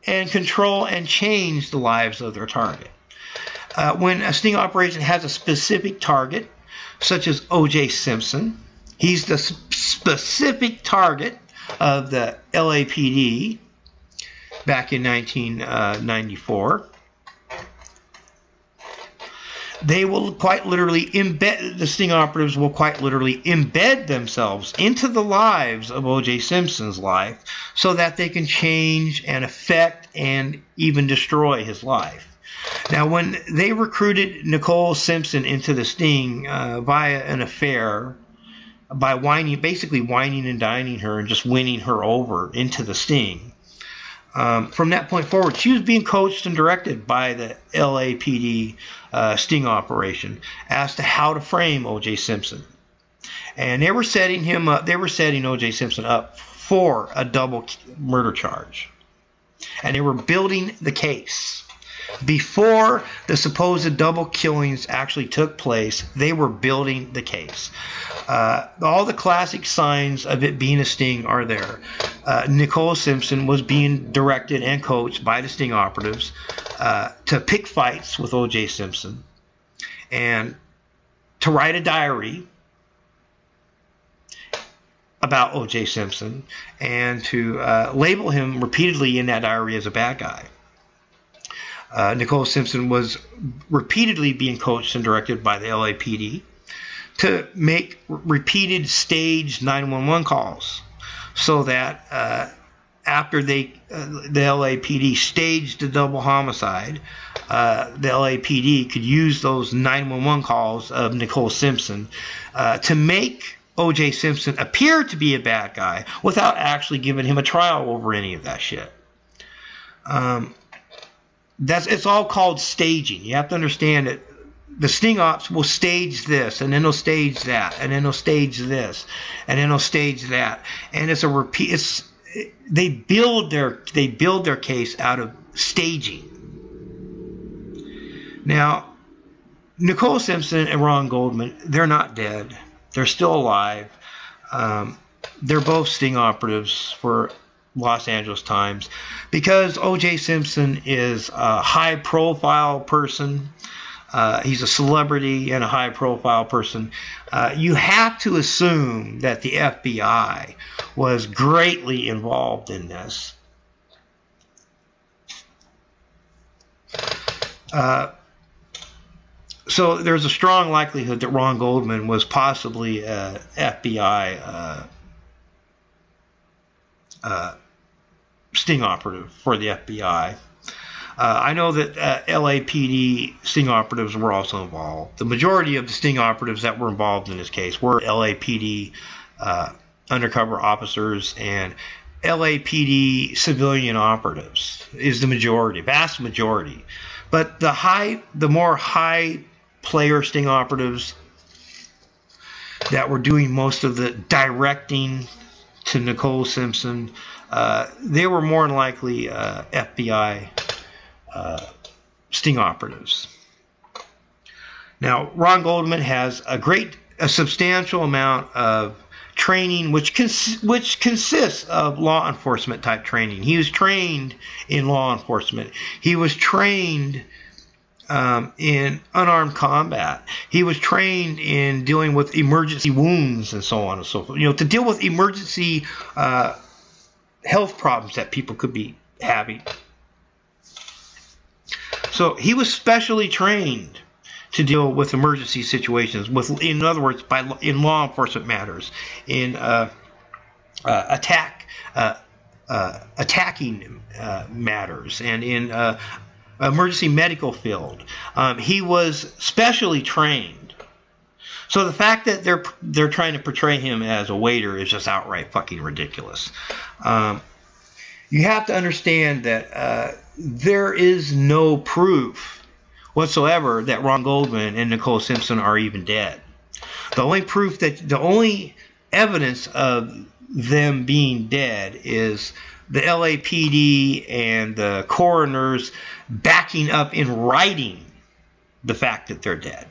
and control and change the lives of their target. When a sting operation has a specific target, such as OJ Simpson, he's the specific target of the LAPD back in 1994. They will quite literally the sting operatives will quite literally embed themselves into the lives of OJ Simpson's life so that they can change and affect and even destroy his life. Now, when they recruited Nicole Simpson into the sting via an affair, by basically whining and dining her and just winning her over into the sting, from that point forward, she was being coached and directed by the LAPD sting operation as to how to frame OJ Simpson. And they were setting him up. They were setting OJ Simpson up for a double murder charge. And they were building the case. Before the supposed double killings actually took place, they were building the case. All the classic signs of it being a sting are there. Nicole Simpson was being directed and coached by the sting operatives to pick fights with OJ Simpson and to write a diary about OJ Simpson and to label him repeatedly in that diary as a bad guy. Nicole Simpson was repeatedly being coached and directed by the LAPD to make repeated staged 911 calls so that after the LAPD staged a double homicide, the LAPD could use those 911 calls of Nicole Simpson to make OJ Simpson appear to be a bad guy without actually giving him a trial over any of that shit. It's all called staging. You have to understand that the sting ops will stage this, and then they'll stage that, and then they'll stage this, and then they'll stage that, and it's a repeat. They build their case out of staging. Now, Nicole Simpson and Ron Goldman, they're not dead. They're still alive. They're both sting operatives for Los Angeles Times. Because OJ Simpson is a high-profile person, he's a celebrity and a high-profile person, you have to assume that the FBI was greatly involved in this. So there's a strong likelihood that Ron Goldman was possibly an FBI sting operative for the FBI. I know that LAPD sting operatives were also involved. The majority of the sting operatives that were involved in this case were LAPD undercover officers and LAPD civilian operatives is the majority, vast majority. But the more high player sting operatives that were doing most of the directing to Nicole Simpson, they were more than likely FBI sting operatives. Now, Ron Goldman has a substantial amount of training, which consists of law enforcement type training. He was trained in law enforcement. He was trained in unarmed combat. He was trained in dealing with emergency wounds and so on and so forth. To deal with emergency health problems that people could be having. So he was specially trained to deal with emergency situations, in other words, in law enforcement matters, in attacking matters, and in emergency medical field. He was specially trained. So the fact that they're trying to portray him as a waiter is just outright fucking ridiculous. You have to understand that there is no proof whatsoever that Ron Goldman and Nicole Simpson are even dead. The only evidence of them being dead is the LAPD and the coroners backing up in writing the fact that they're dead.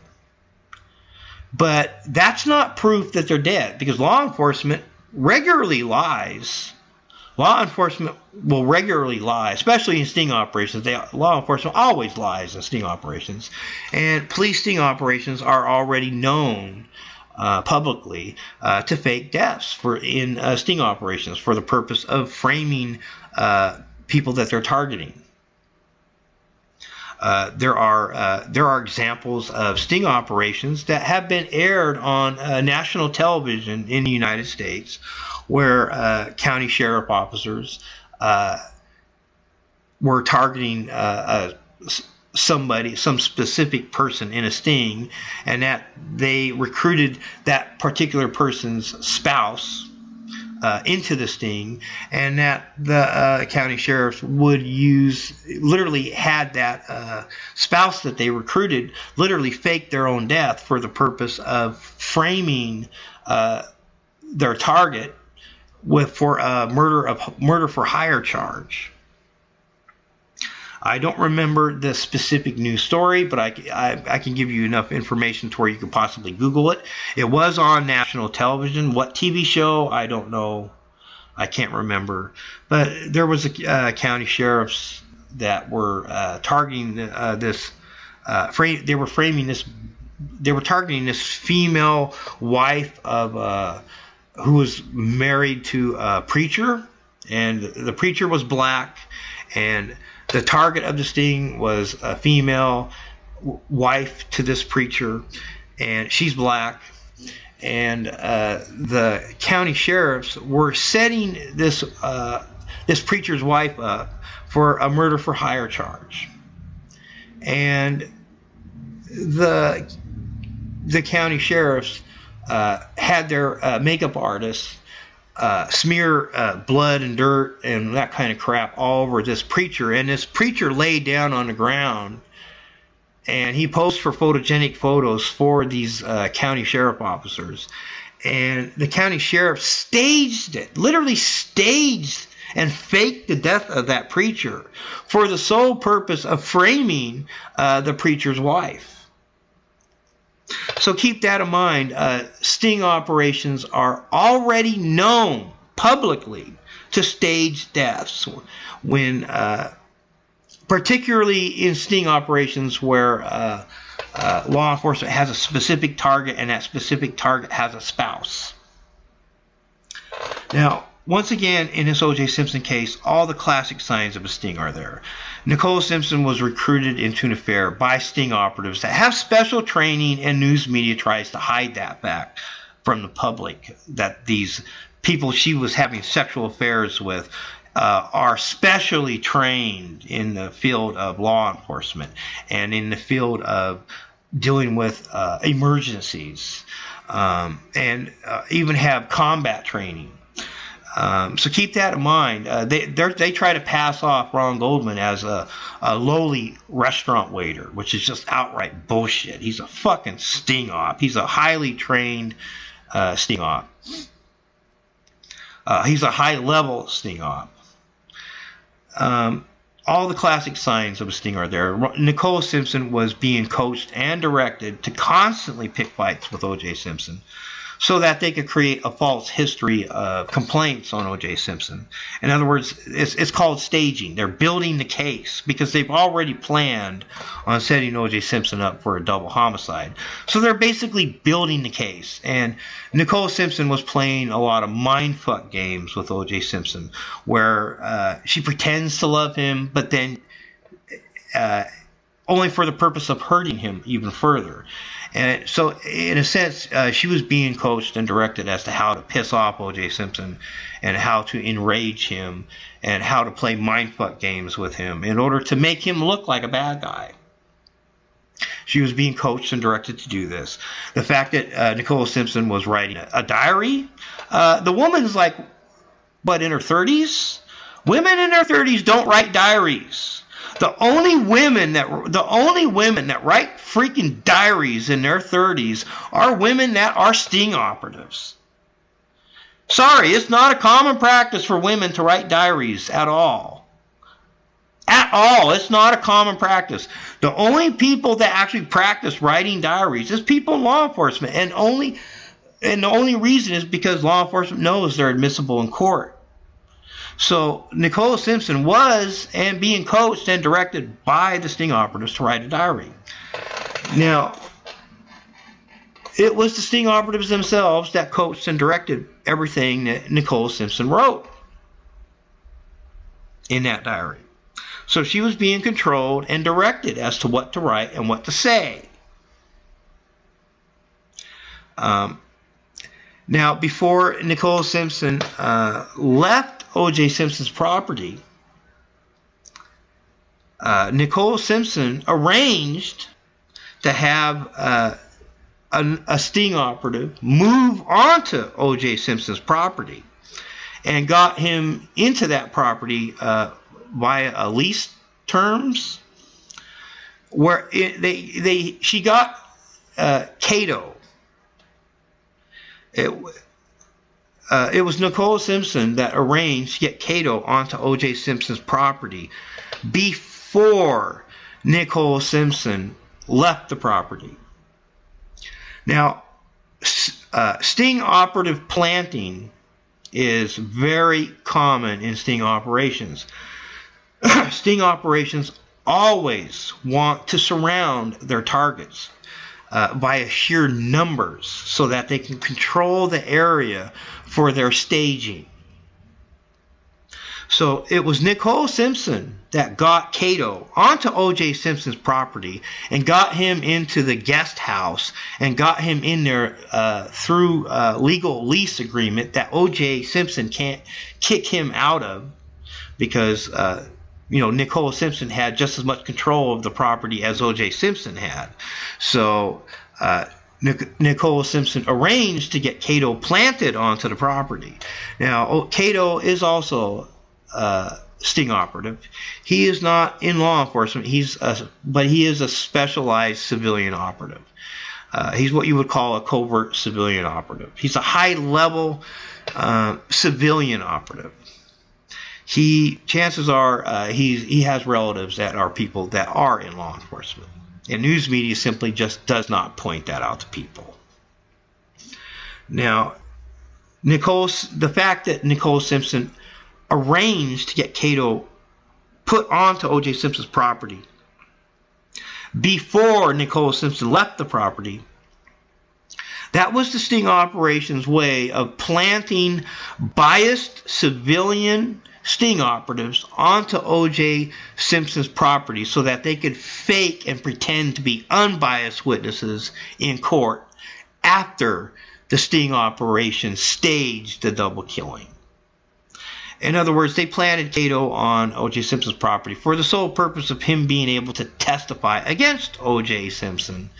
But that's not proof that they're dead, because law enforcement regularly lies. Law enforcement will regularly lie, especially in sting operations. Law enforcement always lies in sting operations. And police sting operations are already known publicly to fake deaths in sting operations for the purpose of framing people that they're targeting. There are examples of sting operations that have been aired on national television in the United States, where county sheriff officers were targeting some specific person in a sting, and that they recruited that particular person's spouse into the sting, and that the county sheriffs would literally had that spouse that they recruited literally fake their own death for the purpose of framing their target for a murder for hire charge. I don't remember the specific news story, but I can give you enough information to where you could possibly Google it. It was on national television. What TV show? I don't know. I can't remember. But there was a county sheriffs that were targeting this. They were framing this. They were targeting this female wife of who was married to a preacher, and the preacher was black, and the target of the sting was a female wife to this preacher, and she's black. And the county sheriffs were setting this preacher's wife up for a murder for hire charge. And the county sheriffs had their makeup artists smear blood and dirt and that kind of crap all over this preacher, and this preacher laid down on the ground, and he posed for photogenic photos for these county sheriff officers, and the county sheriff staged it, literally staged and faked the death of that preacher for the sole purpose of framing the preacher's wife. So keep that in mind. Sting operations are already known publicly to stage deaths, when, particularly in sting operations where law enforcement has a specific target, and that specific target has a spouse. Now, once again, in this OJ Simpson case, all the classic signs of a sting are there. Nicole Simpson was recruited into an affair by sting operatives that have special training, and news media tries to hide that fact from the public, that these people she was having sexual affairs with are specially trained in the field of law enforcement and in the field of dealing with emergencies, and even have combat training. So keep that in mind. They try to pass off Ron Goldman as a lowly restaurant waiter, which is just outright bullshit. He's a fucking sting op. He's a highly trained sting op. He's a high-level sting op. All the classic signs of a sting are there. Nicole Simpson was being coached and directed to constantly pick fights with OJ Simpson, so that they could create a false history of complaints on O.J. Simpson. In other words, it's called staging. They're building the case because they've already planned on setting O.J. Simpson up for a double homicide. So they're basically building the case. And Nicole Simpson was playing a lot of mindfuck games with O.J. Simpson, where she pretends to love him, but then only for the purpose of hurting him even further. And so, in a sense, she was being coached and directed as to how to piss off O.J. Simpson and how to enrage him and how to play mindfuck games with him in order to make him look like a bad guy. She was being coached and directed to do this. The fact that Nicole Simpson was writing a diary, the woman's like, what, in her 30s? Women in their 30s don't write diaries. The only women that write freaking diaries in their 30s are women that are sting operatives. Sorry, it's not a common practice for women to write diaries at all. At all, it's not a common practice. The only people that actually practice writing diaries is people in law enforcement, and the only reason is because law enforcement knows they're admissible in court. So Nicole Simpson was and being coached and directed by the sting operatives to write a diary. Now, it was the sting operatives themselves that coached and directed everything that Nicole Simpson wrote in that diary. So she was being controlled and directed as to what to write and what to say. Now, before Nicole Simpson left O.J. Simpson's property, Nicole Simpson arranged to have a sting operative move onto O.J. Simpson's property and got him into that property via a lease terms, where she got Cato. It was Nicole Simpson that arranged to get Cato onto O.J. Simpson's property before Nicole Simpson left the property. Now, sting operative planting is very common in sting operations. Sting operations always want to surround their targets by sheer numbers so that they can control the area for their staging. So it was Nicole Simpson that got Cato onto O.J. Simpson's property and got him into the guest house and got him in there through legal lease agreement that O.J. Simpson can't kick him out of, because Nicole Simpson had just as much control of the property as O.J. Simpson had. So Nicole Simpson arranged to get Cato planted onto the property. Now, Cato is also a sting operative. He is not in law enforcement, but he is a specialized civilian operative. He's what you would call a covert civilian operative. He's a high-level civilian operative. Chances are he has relatives that are people that are in law enforcement. And news media simply just does not point that out to people. Now, the fact that Nicole Simpson arranged to get Cato put onto O.J. Simpson's property before Nicole Simpson left the property, that was the sting operations way of planting biased civilian sting operatives onto O.J. Simpson's property so that they could fake and pretend to be unbiased witnesses in court after the sting operation staged the double killing. In other words, they planted Cato on O.J. Simpson's property for the sole purpose of him being able to testify against O.J. Simpson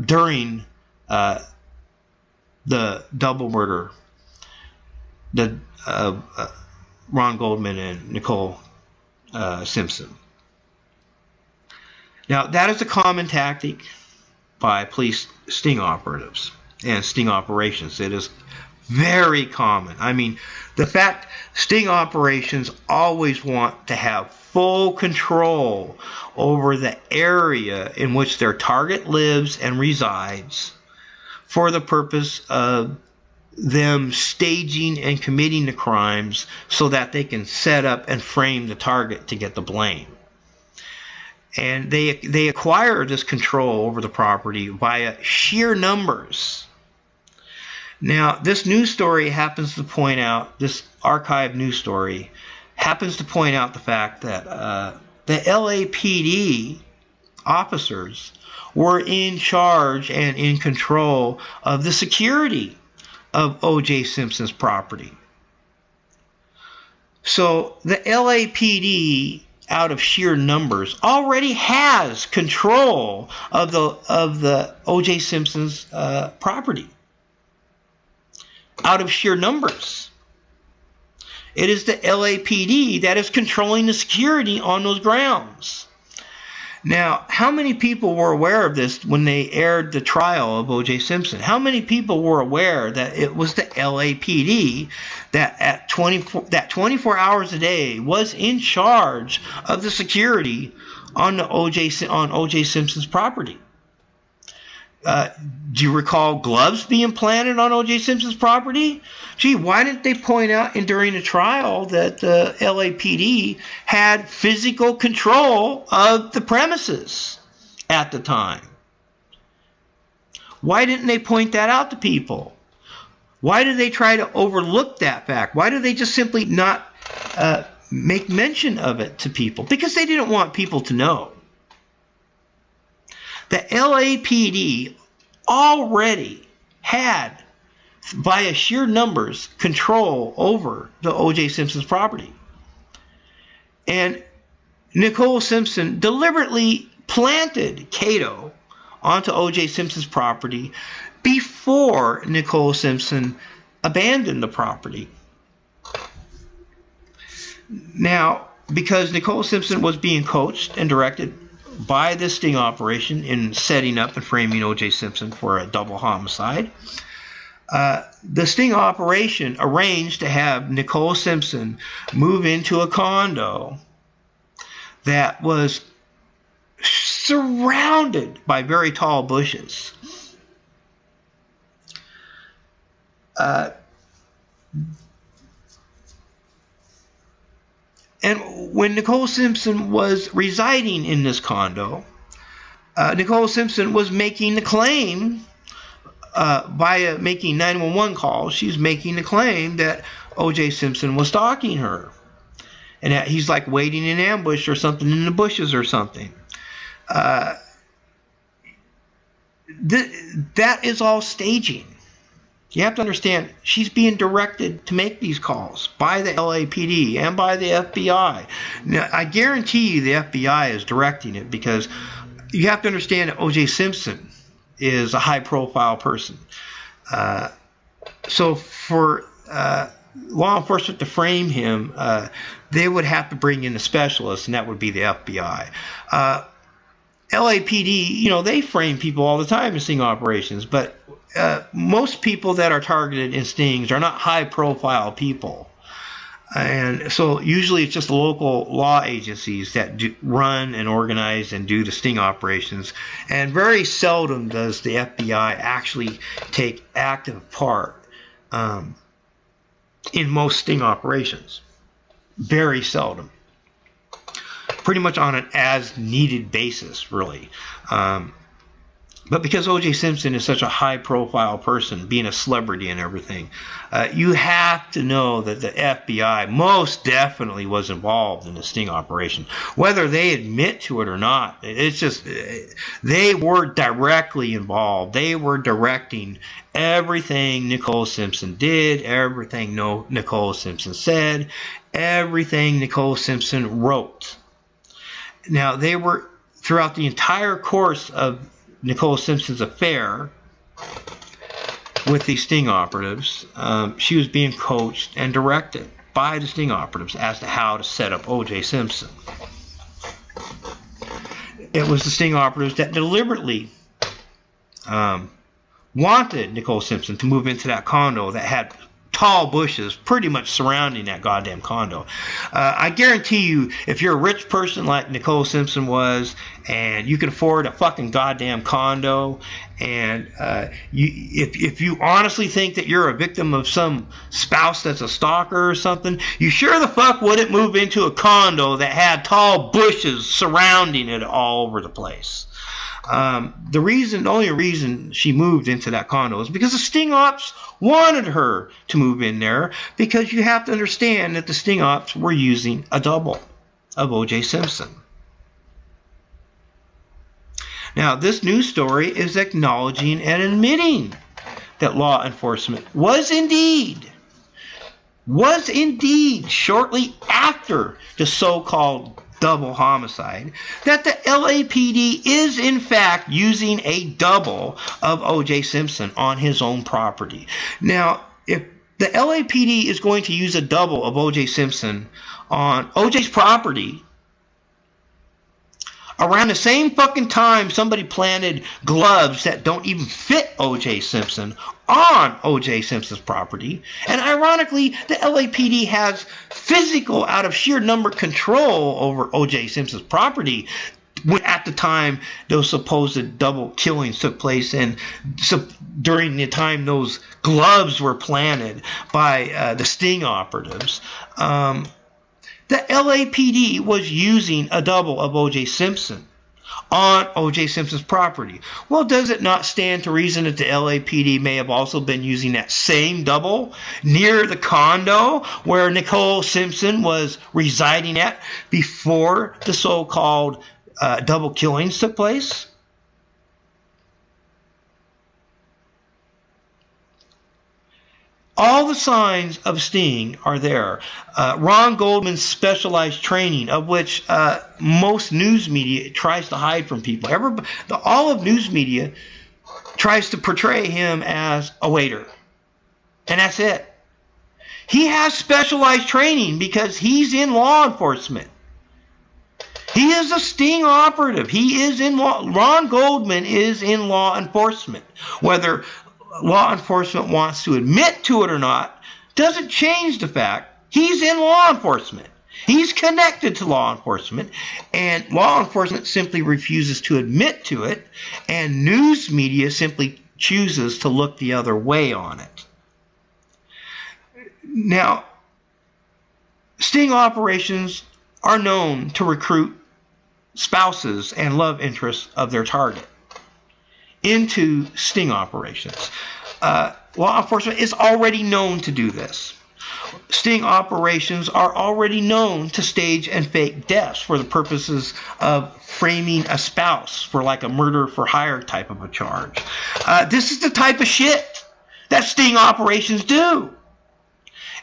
during the double murder, the Ron Goldman and Nicole Simpson. Now, that is a common tactic by police sting operatives and sting operations. It is very common. I mean, the fact sting operations always want to have full control over the area in which their target lives and resides for the purpose of them staging and committing the crimes so that they can set up and frame the target to get the blame. And they acquire this control over the property via sheer numbers. Now, this news story happens to point out, this archive news story happens to point out the fact that the LAPD officers were in charge and in control of the security of O.J. Simpson's property. So the LAPD, out of sheer numbers, already has control of the O.J. Simpson's property. Out of sheer numbers. It is the LAPD that is controlling the security on those grounds. Now, how many people were aware of this when they aired the trial of O.J. Simpson? How many people were aware that it was the LAPD that at 24 hours a day was in charge of the security on O.J. Simpson's property? Do you recall gloves being planted on O.J. Simpson's property? Gee, why didn't they point out during the trial that the LAPD had physical control of the premises at the time? Why didn't they point that out to people? Why did they try to overlook that fact? Why did they just simply not make mention of it to people? Because they didn't want people to know. The LAPD already had, via sheer numbers, control over the O.J. Simpson's property. And Nicole Simpson deliberately planted Cato onto O.J. Simpson's property before Nicole Simpson abandoned the property. Now, because Nicole Simpson was being coached and directed by this sting operation in setting up and framing O.J. Simpson for a double homicide, the sting operation arranged to have Nicole Simpson move into a condo that was surrounded by very tall bushes. And when Nicole Simpson was residing in this condo, Nicole Simpson was making the claim, via making 911 calls, she's making the claim that O.J. Simpson was stalking her. And that he's like waiting in ambush or something in the bushes or something. That is all staging. You have to understand, she's being directed to make these calls by the LAPD and by the FBI. Now, I guarantee you the FBI is directing it, because you have to understand that O.J. Simpson is a high-profile person. So for law enforcement to frame him, they would have to bring in a specialist, and that would be the FBI. LAPD, they frame people all the time in sting operations, but most people that are targeted in stings are not high-profile people. And so usually it's just local law agencies that run and organize and do the sting operations. And very seldom does the FBI actually take active part in most sting operations. Very seldom. Pretty much on an as-needed basis, really. But because O.J. Simpson is such a high-profile person, being a celebrity and everything, you have to know that the FBI most definitely was involved in the sting operation. Whether they admit to it or not, it's just they were directly involved. They were directing everything Nicole Simpson did, everything Nicole Simpson said, everything Nicole Simpson wrote. Now, they were, throughout the entire course of Nicole Simpson's affair with these sting operatives, she was being coached and directed by the sting operatives as to how to set up O.J. Simpson. It was the sting operatives that deliberately wanted Nicole Simpson to move into that condo that had tall bushes pretty much surrounding that goddamn condo. I guarantee you, if you're a rich person like Nicole Simpson was, and you can afford a fucking goddamn condo, and if you honestly think that you're a victim of some spouse that's a stalker or something, you sure the fuck wouldn't move into a condo that had tall bushes surrounding it all over the place. The only reason she moved into that condo is because the sting ops wanted her to move in there, because you have to understand that the sting ops were using a double of O.J. Simpson. Now, this news story is acknowledging and admitting that law enforcement was indeed shortly after the so-called double homicide, that the LAPD is in fact using a double of OJ Simpson on his own property. Now, if the LAPD is going to use a double of OJ Simpson on OJ's property, around the same fucking time somebody planted gloves that don't even fit OJ Simpson on OJ Simpson's property. And ironically, the LAPD has physical, out of sheer number, control over OJ Simpson's property at the time those supposed double killings took place, and during the time those gloves were planted by the sting operatives. The LAPD was using a double of O.J. Simpson on O.J. Simpson's property. Well, does it not stand to reason that the LAPD may have also been using that same double near the condo where Nicole Simpson was residing at before the so-called double killings took place? All the signs of sting are there. Ron Goldman's specialized training, of which most news media tries to hide from people. All of news media tries to portray him as a waiter. And that's it. He has specialized training because he's in law enforcement. He is a sting operative. Ron Goldman is in law enforcement. Whether law enforcement wants to admit to it or not doesn't change the fact he's in law enforcement. He's connected to law enforcement, and law enforcement simply refuses to admit to it, and news media simply chooses to look the other way on it. Now, sting operations are known to recruit spouses and love interests of their target into sting operations. Law enforcement is already known to do this. Sting operations are already known to stage and fake deaths for the purposes of framing a spouse for like a murder for hire type of a charge. This is the type of shit that sting operations do.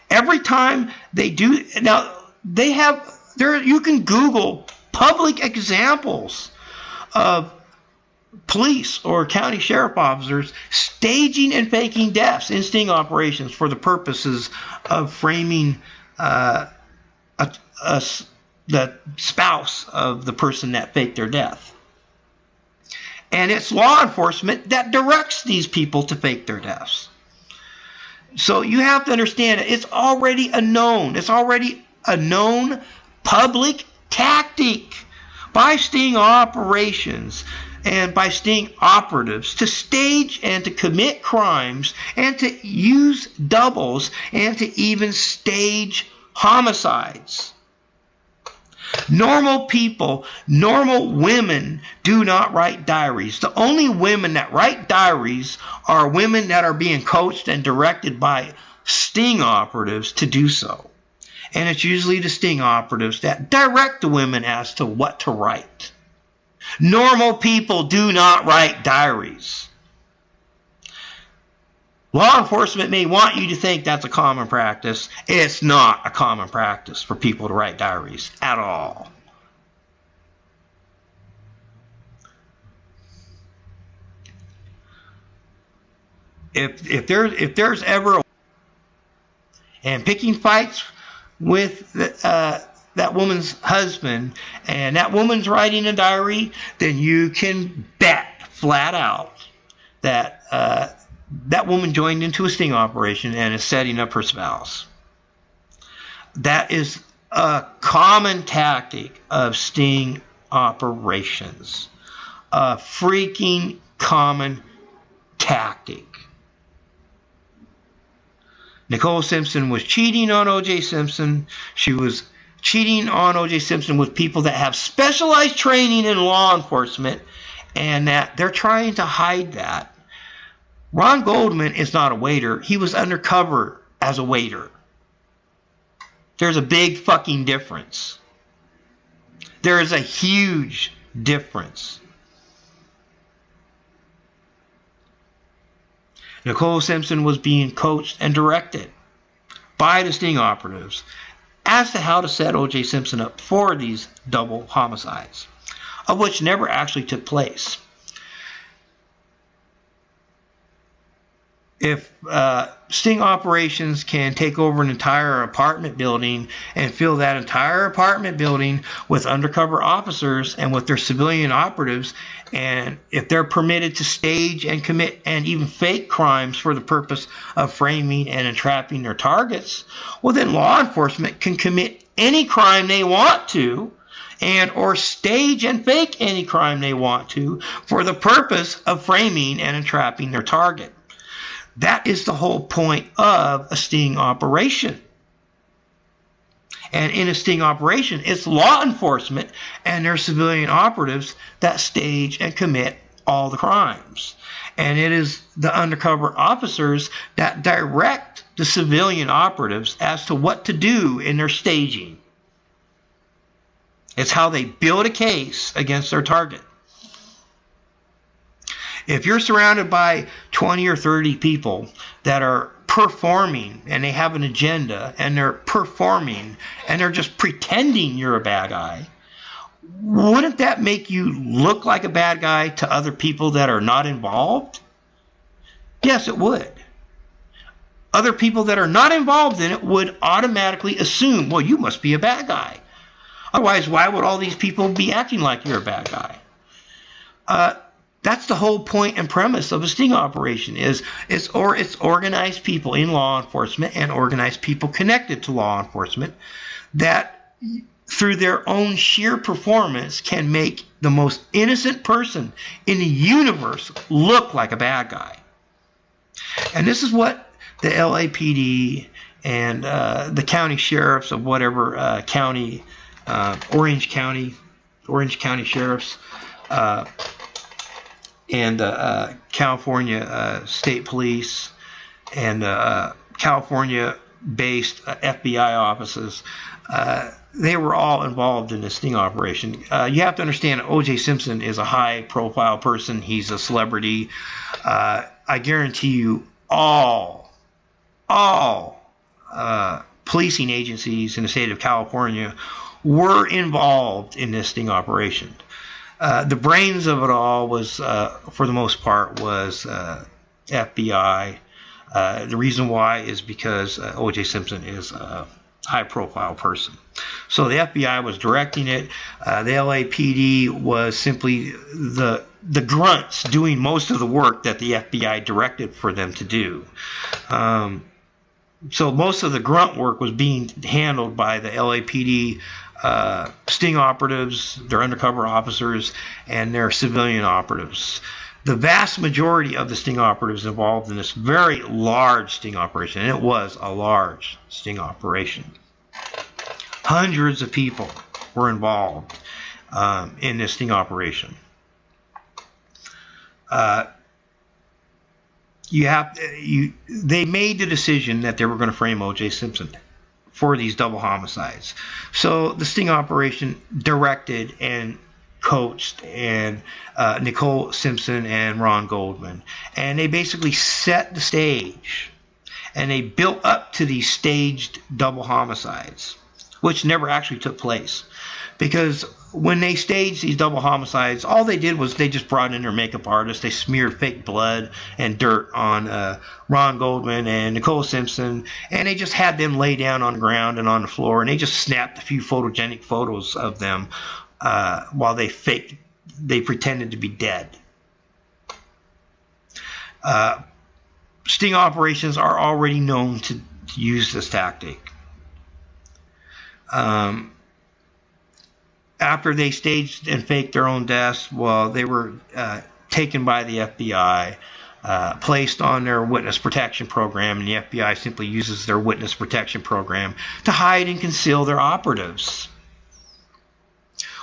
Every time they do, now they have there. You can Google public examples of police or county sheriff officers staging and faking deaths in sting operations for the purposes of framing the spouse of the person that faked their death. And it's law enforcement that directs these people to fake their deaths. So you have to understand it's already a known public tactic by sting operations and by sting operatives to stage and to commit crimes and to use doubles and to even stage homicides. Normal people, normal women do not write diaries. The only women that write diaries are women that are being coached and directed by sting operatives to do so. And it's usually the sting operatives that direct the women as to what to write. Normal people do not write diaries. Law enforcement may want you to think that's a common practice. It's not a common practice for people to write diaries at all. If there's ever a and picking fights with that woman's husband and that woman's writing a diary, then you can bet flat out that that woman joined into a sting operation and is setting up her spouse. That is a common tactic of sting operations. A freaking common tactic. Nicole Simpson was cheating on O.J. Simpson. She was cheating on O.J. Simpson with people that have specialized training in law enforcement, and that they're trying to hide that. Ron Goldman is not a waiter. He was undercover as a waiter. There's a big fucking difference. There is a huge difference. Nicole Simpson was being coached and directed by the sting operatives as to how to set OJ Simpson up for these double homicides, of which never actually took place. If sting operations can take over an entire apartment building and fill that entire apartment building with undercover officers and with their civilian operatives, and if they're permitted to stage and commit and even fake crimes for the purpose of framing and entrapping their targets, well, then law enforcement can commit any crime they want to and or stage and fake any crime they want to for the purpose of framing and entrapping their target. That is the whole point of a sting operation. And in a sting operation, it's law enforcement and their civilian operatives that stage and commit all the crimes. And it is the undercover officers that direct the civilian operatives as to what to do in their staging. It's how they build a case against their target. If you're surrounded by 20 or 30 people that are performing and they have an agenda and they're performing and they're just pretending you're a bad guy, wouldn't that make you look like a bad guy to other people that are not involved? Yes, it would. Other people that are not involved in it would automatically assume, well, you must be a bad guy. Otherwise, why would all these people be acting like you're a bad guy? That's the whole point and premise of a sting operation it's organized people in law enforcement and organized people connected to law enforcement that through their own sheer performance can make the most innocent person in the universe look like a bad guy. And this is what the LAPD and the county sheriffs of whatever county, Orange County sheriffs, and California State Police and California-based FBI offices, they were all involved in this sting operation. You have to understand OJ Simpson is a high-profile person. He's a celebrity. I guarantee you all policing agencies in the state of California were involved in this sting operation. The brains of it all was, for the most part, was FBI. The reason why is because OJ Simpson is a high-profile person. So the FBI was directing it. The LAPD was simply the grunts doing most of the work that the FBI directed for them to do. So most of the grunt work was being handled by the LAPD sting operatives, their undercover officers, and their civilian operatives. The vast majority of the sting operatives involved in this very large sting operation, and it was a large sting operation. Hundreds of people were involved in this sting operation. They made the decision that they were going to frame OJ Simpson for these double homicides. So the sting operation directed and coached and Nicole Simpson and Ron Goldman. And they basically set the stage. And they built up to these staged double homicides, which never actually took place. Because when they staged these double homicides, all they did was they just brought in their makeup artists. They smeared fake blood and dirt on Ron Goldman and Nicole Simpson, and they just had them lay down on the ground and on the floor, and they just snapped a few photogenic photos of them while they pretended to be dead. Sting operations are already known to use this tactic. After they staged and faked their own deaths, well, they were taken by the FBI, placed on their witness protection program, and the FBI simply uses their witness protection program to hide and conceal their operatives.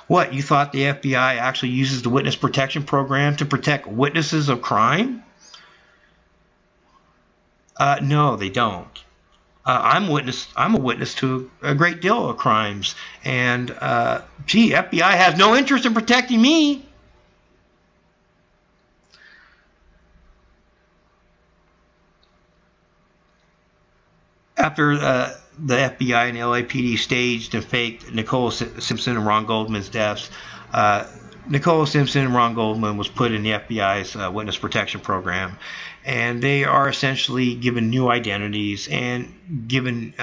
What, you thought the FBI actually uses the witness protection program to protect witnesses of crime? No, they don't. I'm a witness to a great deal of crimes, and FBI has no interest in protecting me. After the FBI and LAPD staged and faked Nicole Simpson and Ron Goldman's deaths, Nicole Simpson and Ron Goldman was put in the FBI's witness protection program, and they are essentially given new identities and given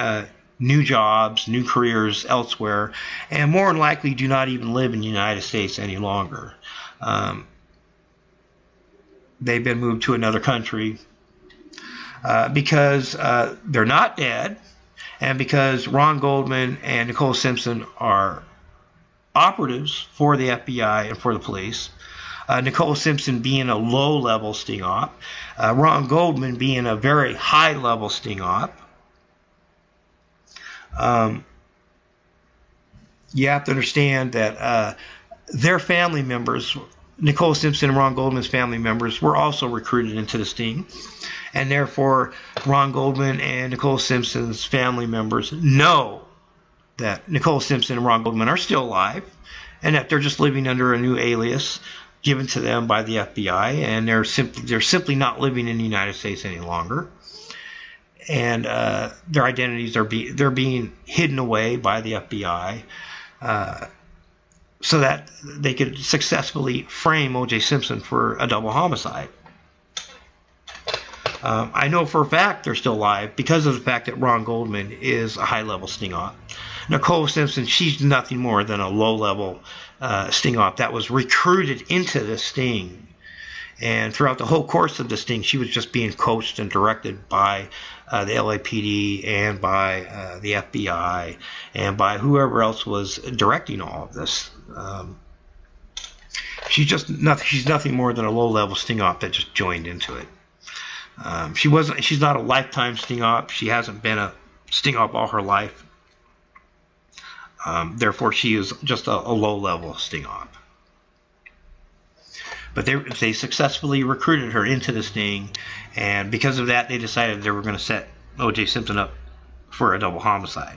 new jobs, new careers elsewhere, and more than likely do not even live in the United States any longer. They've been moved to another country because they're not dead, and because Ron Goldman and Nicole Simpson are operatives for the FBI and for the police. Nicole Simpson being a low-level sting op, Ron Goldman being a very high-level sting op. You have to understand that their family members, Nicole Simpson and Ron Goldman's family members, were also recruited into the sting, and therefore Ron Goldman and Nicole Simpson's family members know that Nicole Simpson and Ron Goldman are still alive, and that they're just living under a new alias given to them by the FBI, and they're simply not living in the United States any longer, and their identities they're being hidden away by the FBI, so that they could successfully frame OJ Simpson for a double homicide. I know for a fact they're still alive because of the fact that Ron Goldman is a high-level sting op. Nicole Simpson, she's nothing more than a low-level sting op that was recruited into the sting. And throughout the whole course of the sting, she was just being coached and directed by the LAPD and by the FBI and by whoever else was directing all of this. She's nothing more than a low-level sting op that just joined into it. She's not a lifetime sting op. She hasn't been a sting op all her life. Therefore, she is just a low-level sting op. But they successfully recruited her into the sting, and because of that, they decided they were going to set O.J. Simpson up for a double homicide.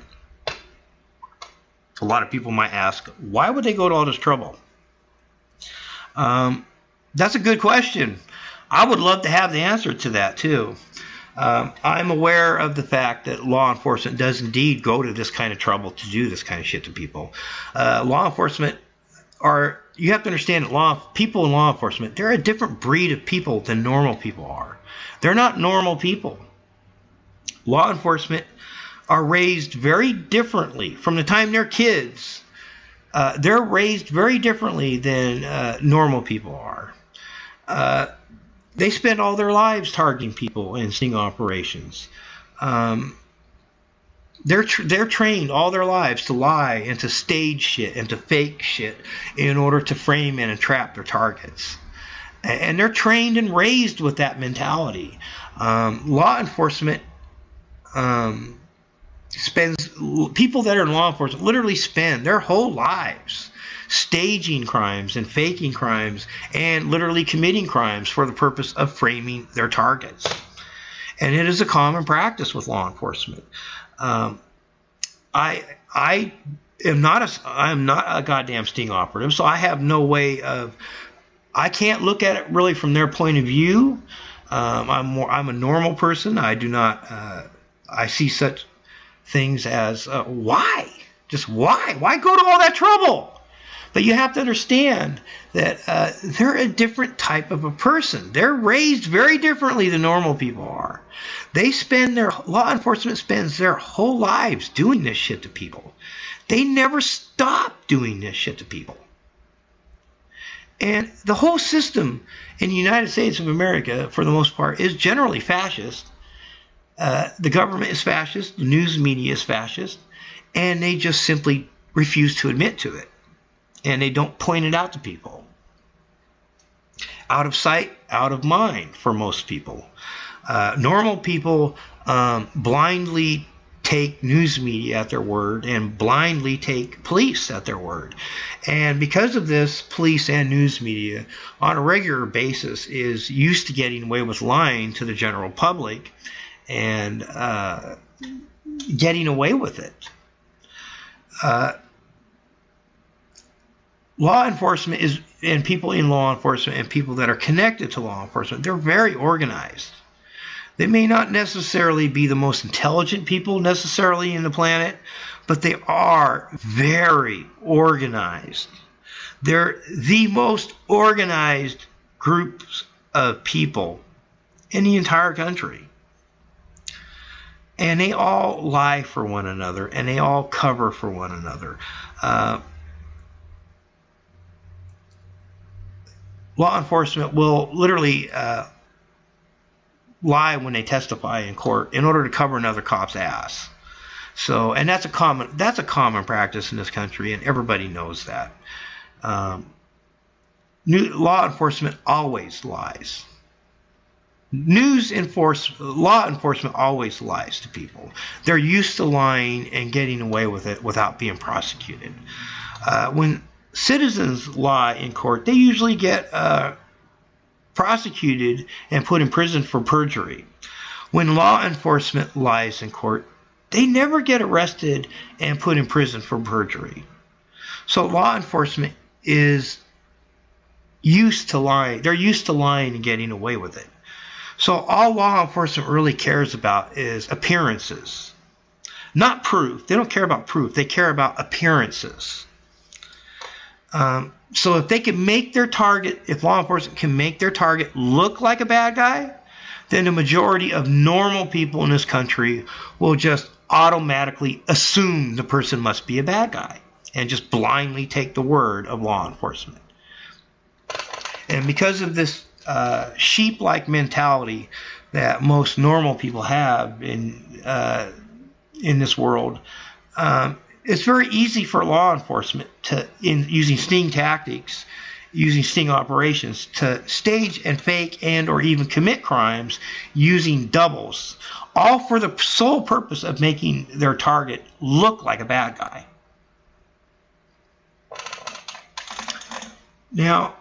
A lot of people might ask, why would they go to all this trouble? That's a good question. I would love to have the answer to that, too. I'm aware of the fact that law enforcement does indeed go to this kind of trouble to do this kind of shit to people. Law enforcement you have to understand that people in law enforcement, they're a different breed of people than normal people are. They're not normal people. Law enforcement are raised very differently from the time they're kids. They're raised very differently than normal people are. They spend all their lives targeting people in sting operations. They're trained all their lives to lie and to stage shit and to fake shit in order to frame and entrap their targets. And they're trained and raised with that mentality. Law enforcement people that are in law enforcement literally spend their whole lives staging crimes and faking crimes and literally committing crimes for the purpose of framing their targets. And it is a common practice with law enforcement. I'm not a goddamn sting operative, so I have no way of. I can't look at it really from their point of view. I'm a normal person. I do not. I see such things as why? Just why? Why go to all that trouble? But you have to understand that they're a different type of a person. They're raised very differently than normal people are. Law enforcement spends their whole lives doing this shit to people. They never stop doing this shit to people. And the whole system in the United States of America, for the most part, is generally fascist. The government is fascist, the news media is fascist, and they just simply refuse to admit to it. And they don't point it out to people. Out of sight, out of mind for most people. Normal people blindly take news media at their word and blindly take police at their word. And because of this, police and news media on a regular basis is used to getting away with lying to the general public and getting away with it. Law enforcement and people in law enforcement and people that are connected to law enforcement, they're very organized. They may not necessarily be the most intelligent people necessarily in the planet, but they are very organized. They're the most organized groups of people in the entire country. And they all lie for one another, and they all cover for one another. Law enforcement will literally lie when they testify in court in order to cover another cop's ass. So, and that's a common practice in this country, and everybody knows that. Law enforcement always lies. Law enforcement always lies to people. They're used to lying and getting away with it without being prosecuted. When citizens lie in court, they usually get prosecuted and put in prison for perjury. When law enforcement lies in court, they never get arrested and put in prison for perjury. So law enforcement is used to lying. They're used to lying and getting away with it. So all law enforcement really cares about is appearances, not proof. They don't care about proof. They care about appearances. So if they can make their target, if law enforcement can make their target look like a bad guy, then the majority of normal people in this country will just automatically assume the person must be a bad guy and just blindly take the word of law enforcement. And because of this sheep-like mentality that most normal people have in this world, it's very easy for law enforcement using sting tactics, using sting operations, to stage and fake and or even commit crimes using doubles, all for the sole purpose of making their target look like a bad guy. Now,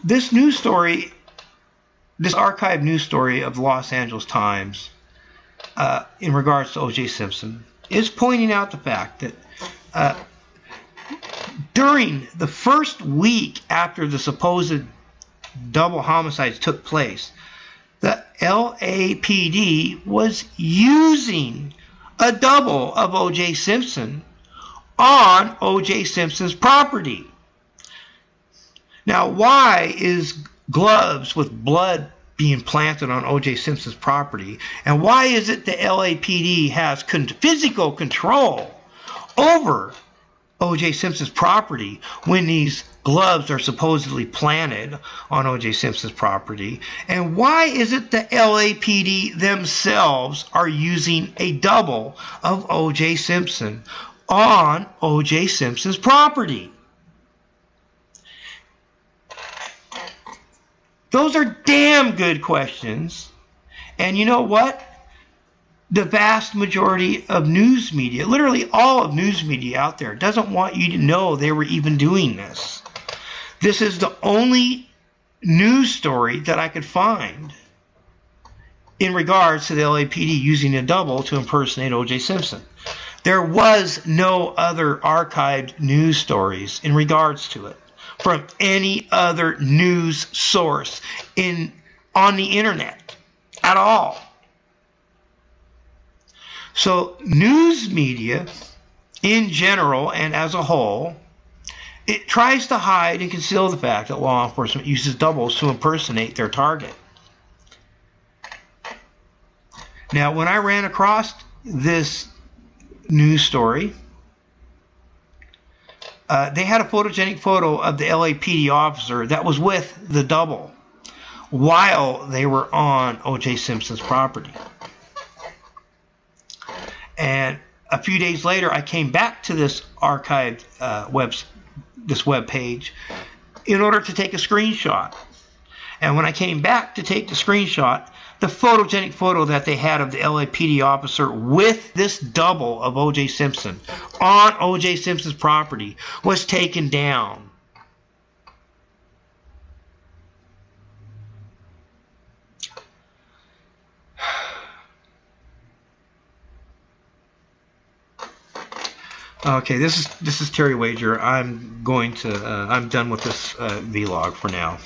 this news story, this archived news story of the Los Angeles Times in regards to OJ Simpson is pointing out the fact that during the first week after the supposed double homicides took place, the LAPD was using a double of OJ Simpson on OJ Simpson's property. Now, why is gloves with blood being planted on OJ Simpson's property, and why is it the LAPD has physical control over OJ Simpson's property when these gloves are supposedly planted on OJ Simpson's property? And why is it the LAPD themselves are using a double of OJ Simpson on OJ Simpson's property? Those are damn good questions. And you know what? The vast majority of news media, literally all of news media out there, doesn't want you to know they were even doing this. This is the only news story that I could find in regards to the LAPD using a double to impersonate OJ Simpson. There was no other archived news stories in regards to it from any other news source on the internet at all. So news media in general and as a whole, it tries to hide and conceal the fact that law enforcement uses doubles to impersonate their target. Now, when I ran across this news story, they had a photogenic photo of the LAPD officer that was with the double while they were on OJ Simpson's property. And a few days later, I came back to this archived web page in order to take a screenshot. And when I came back to take the screenshot, the photogenic photo that they had of the LAPD officer with this double of OJ Simpson on OJ Simpson's property was taken down. Okay, this is Terry Wager. I'm done with this vlog for now.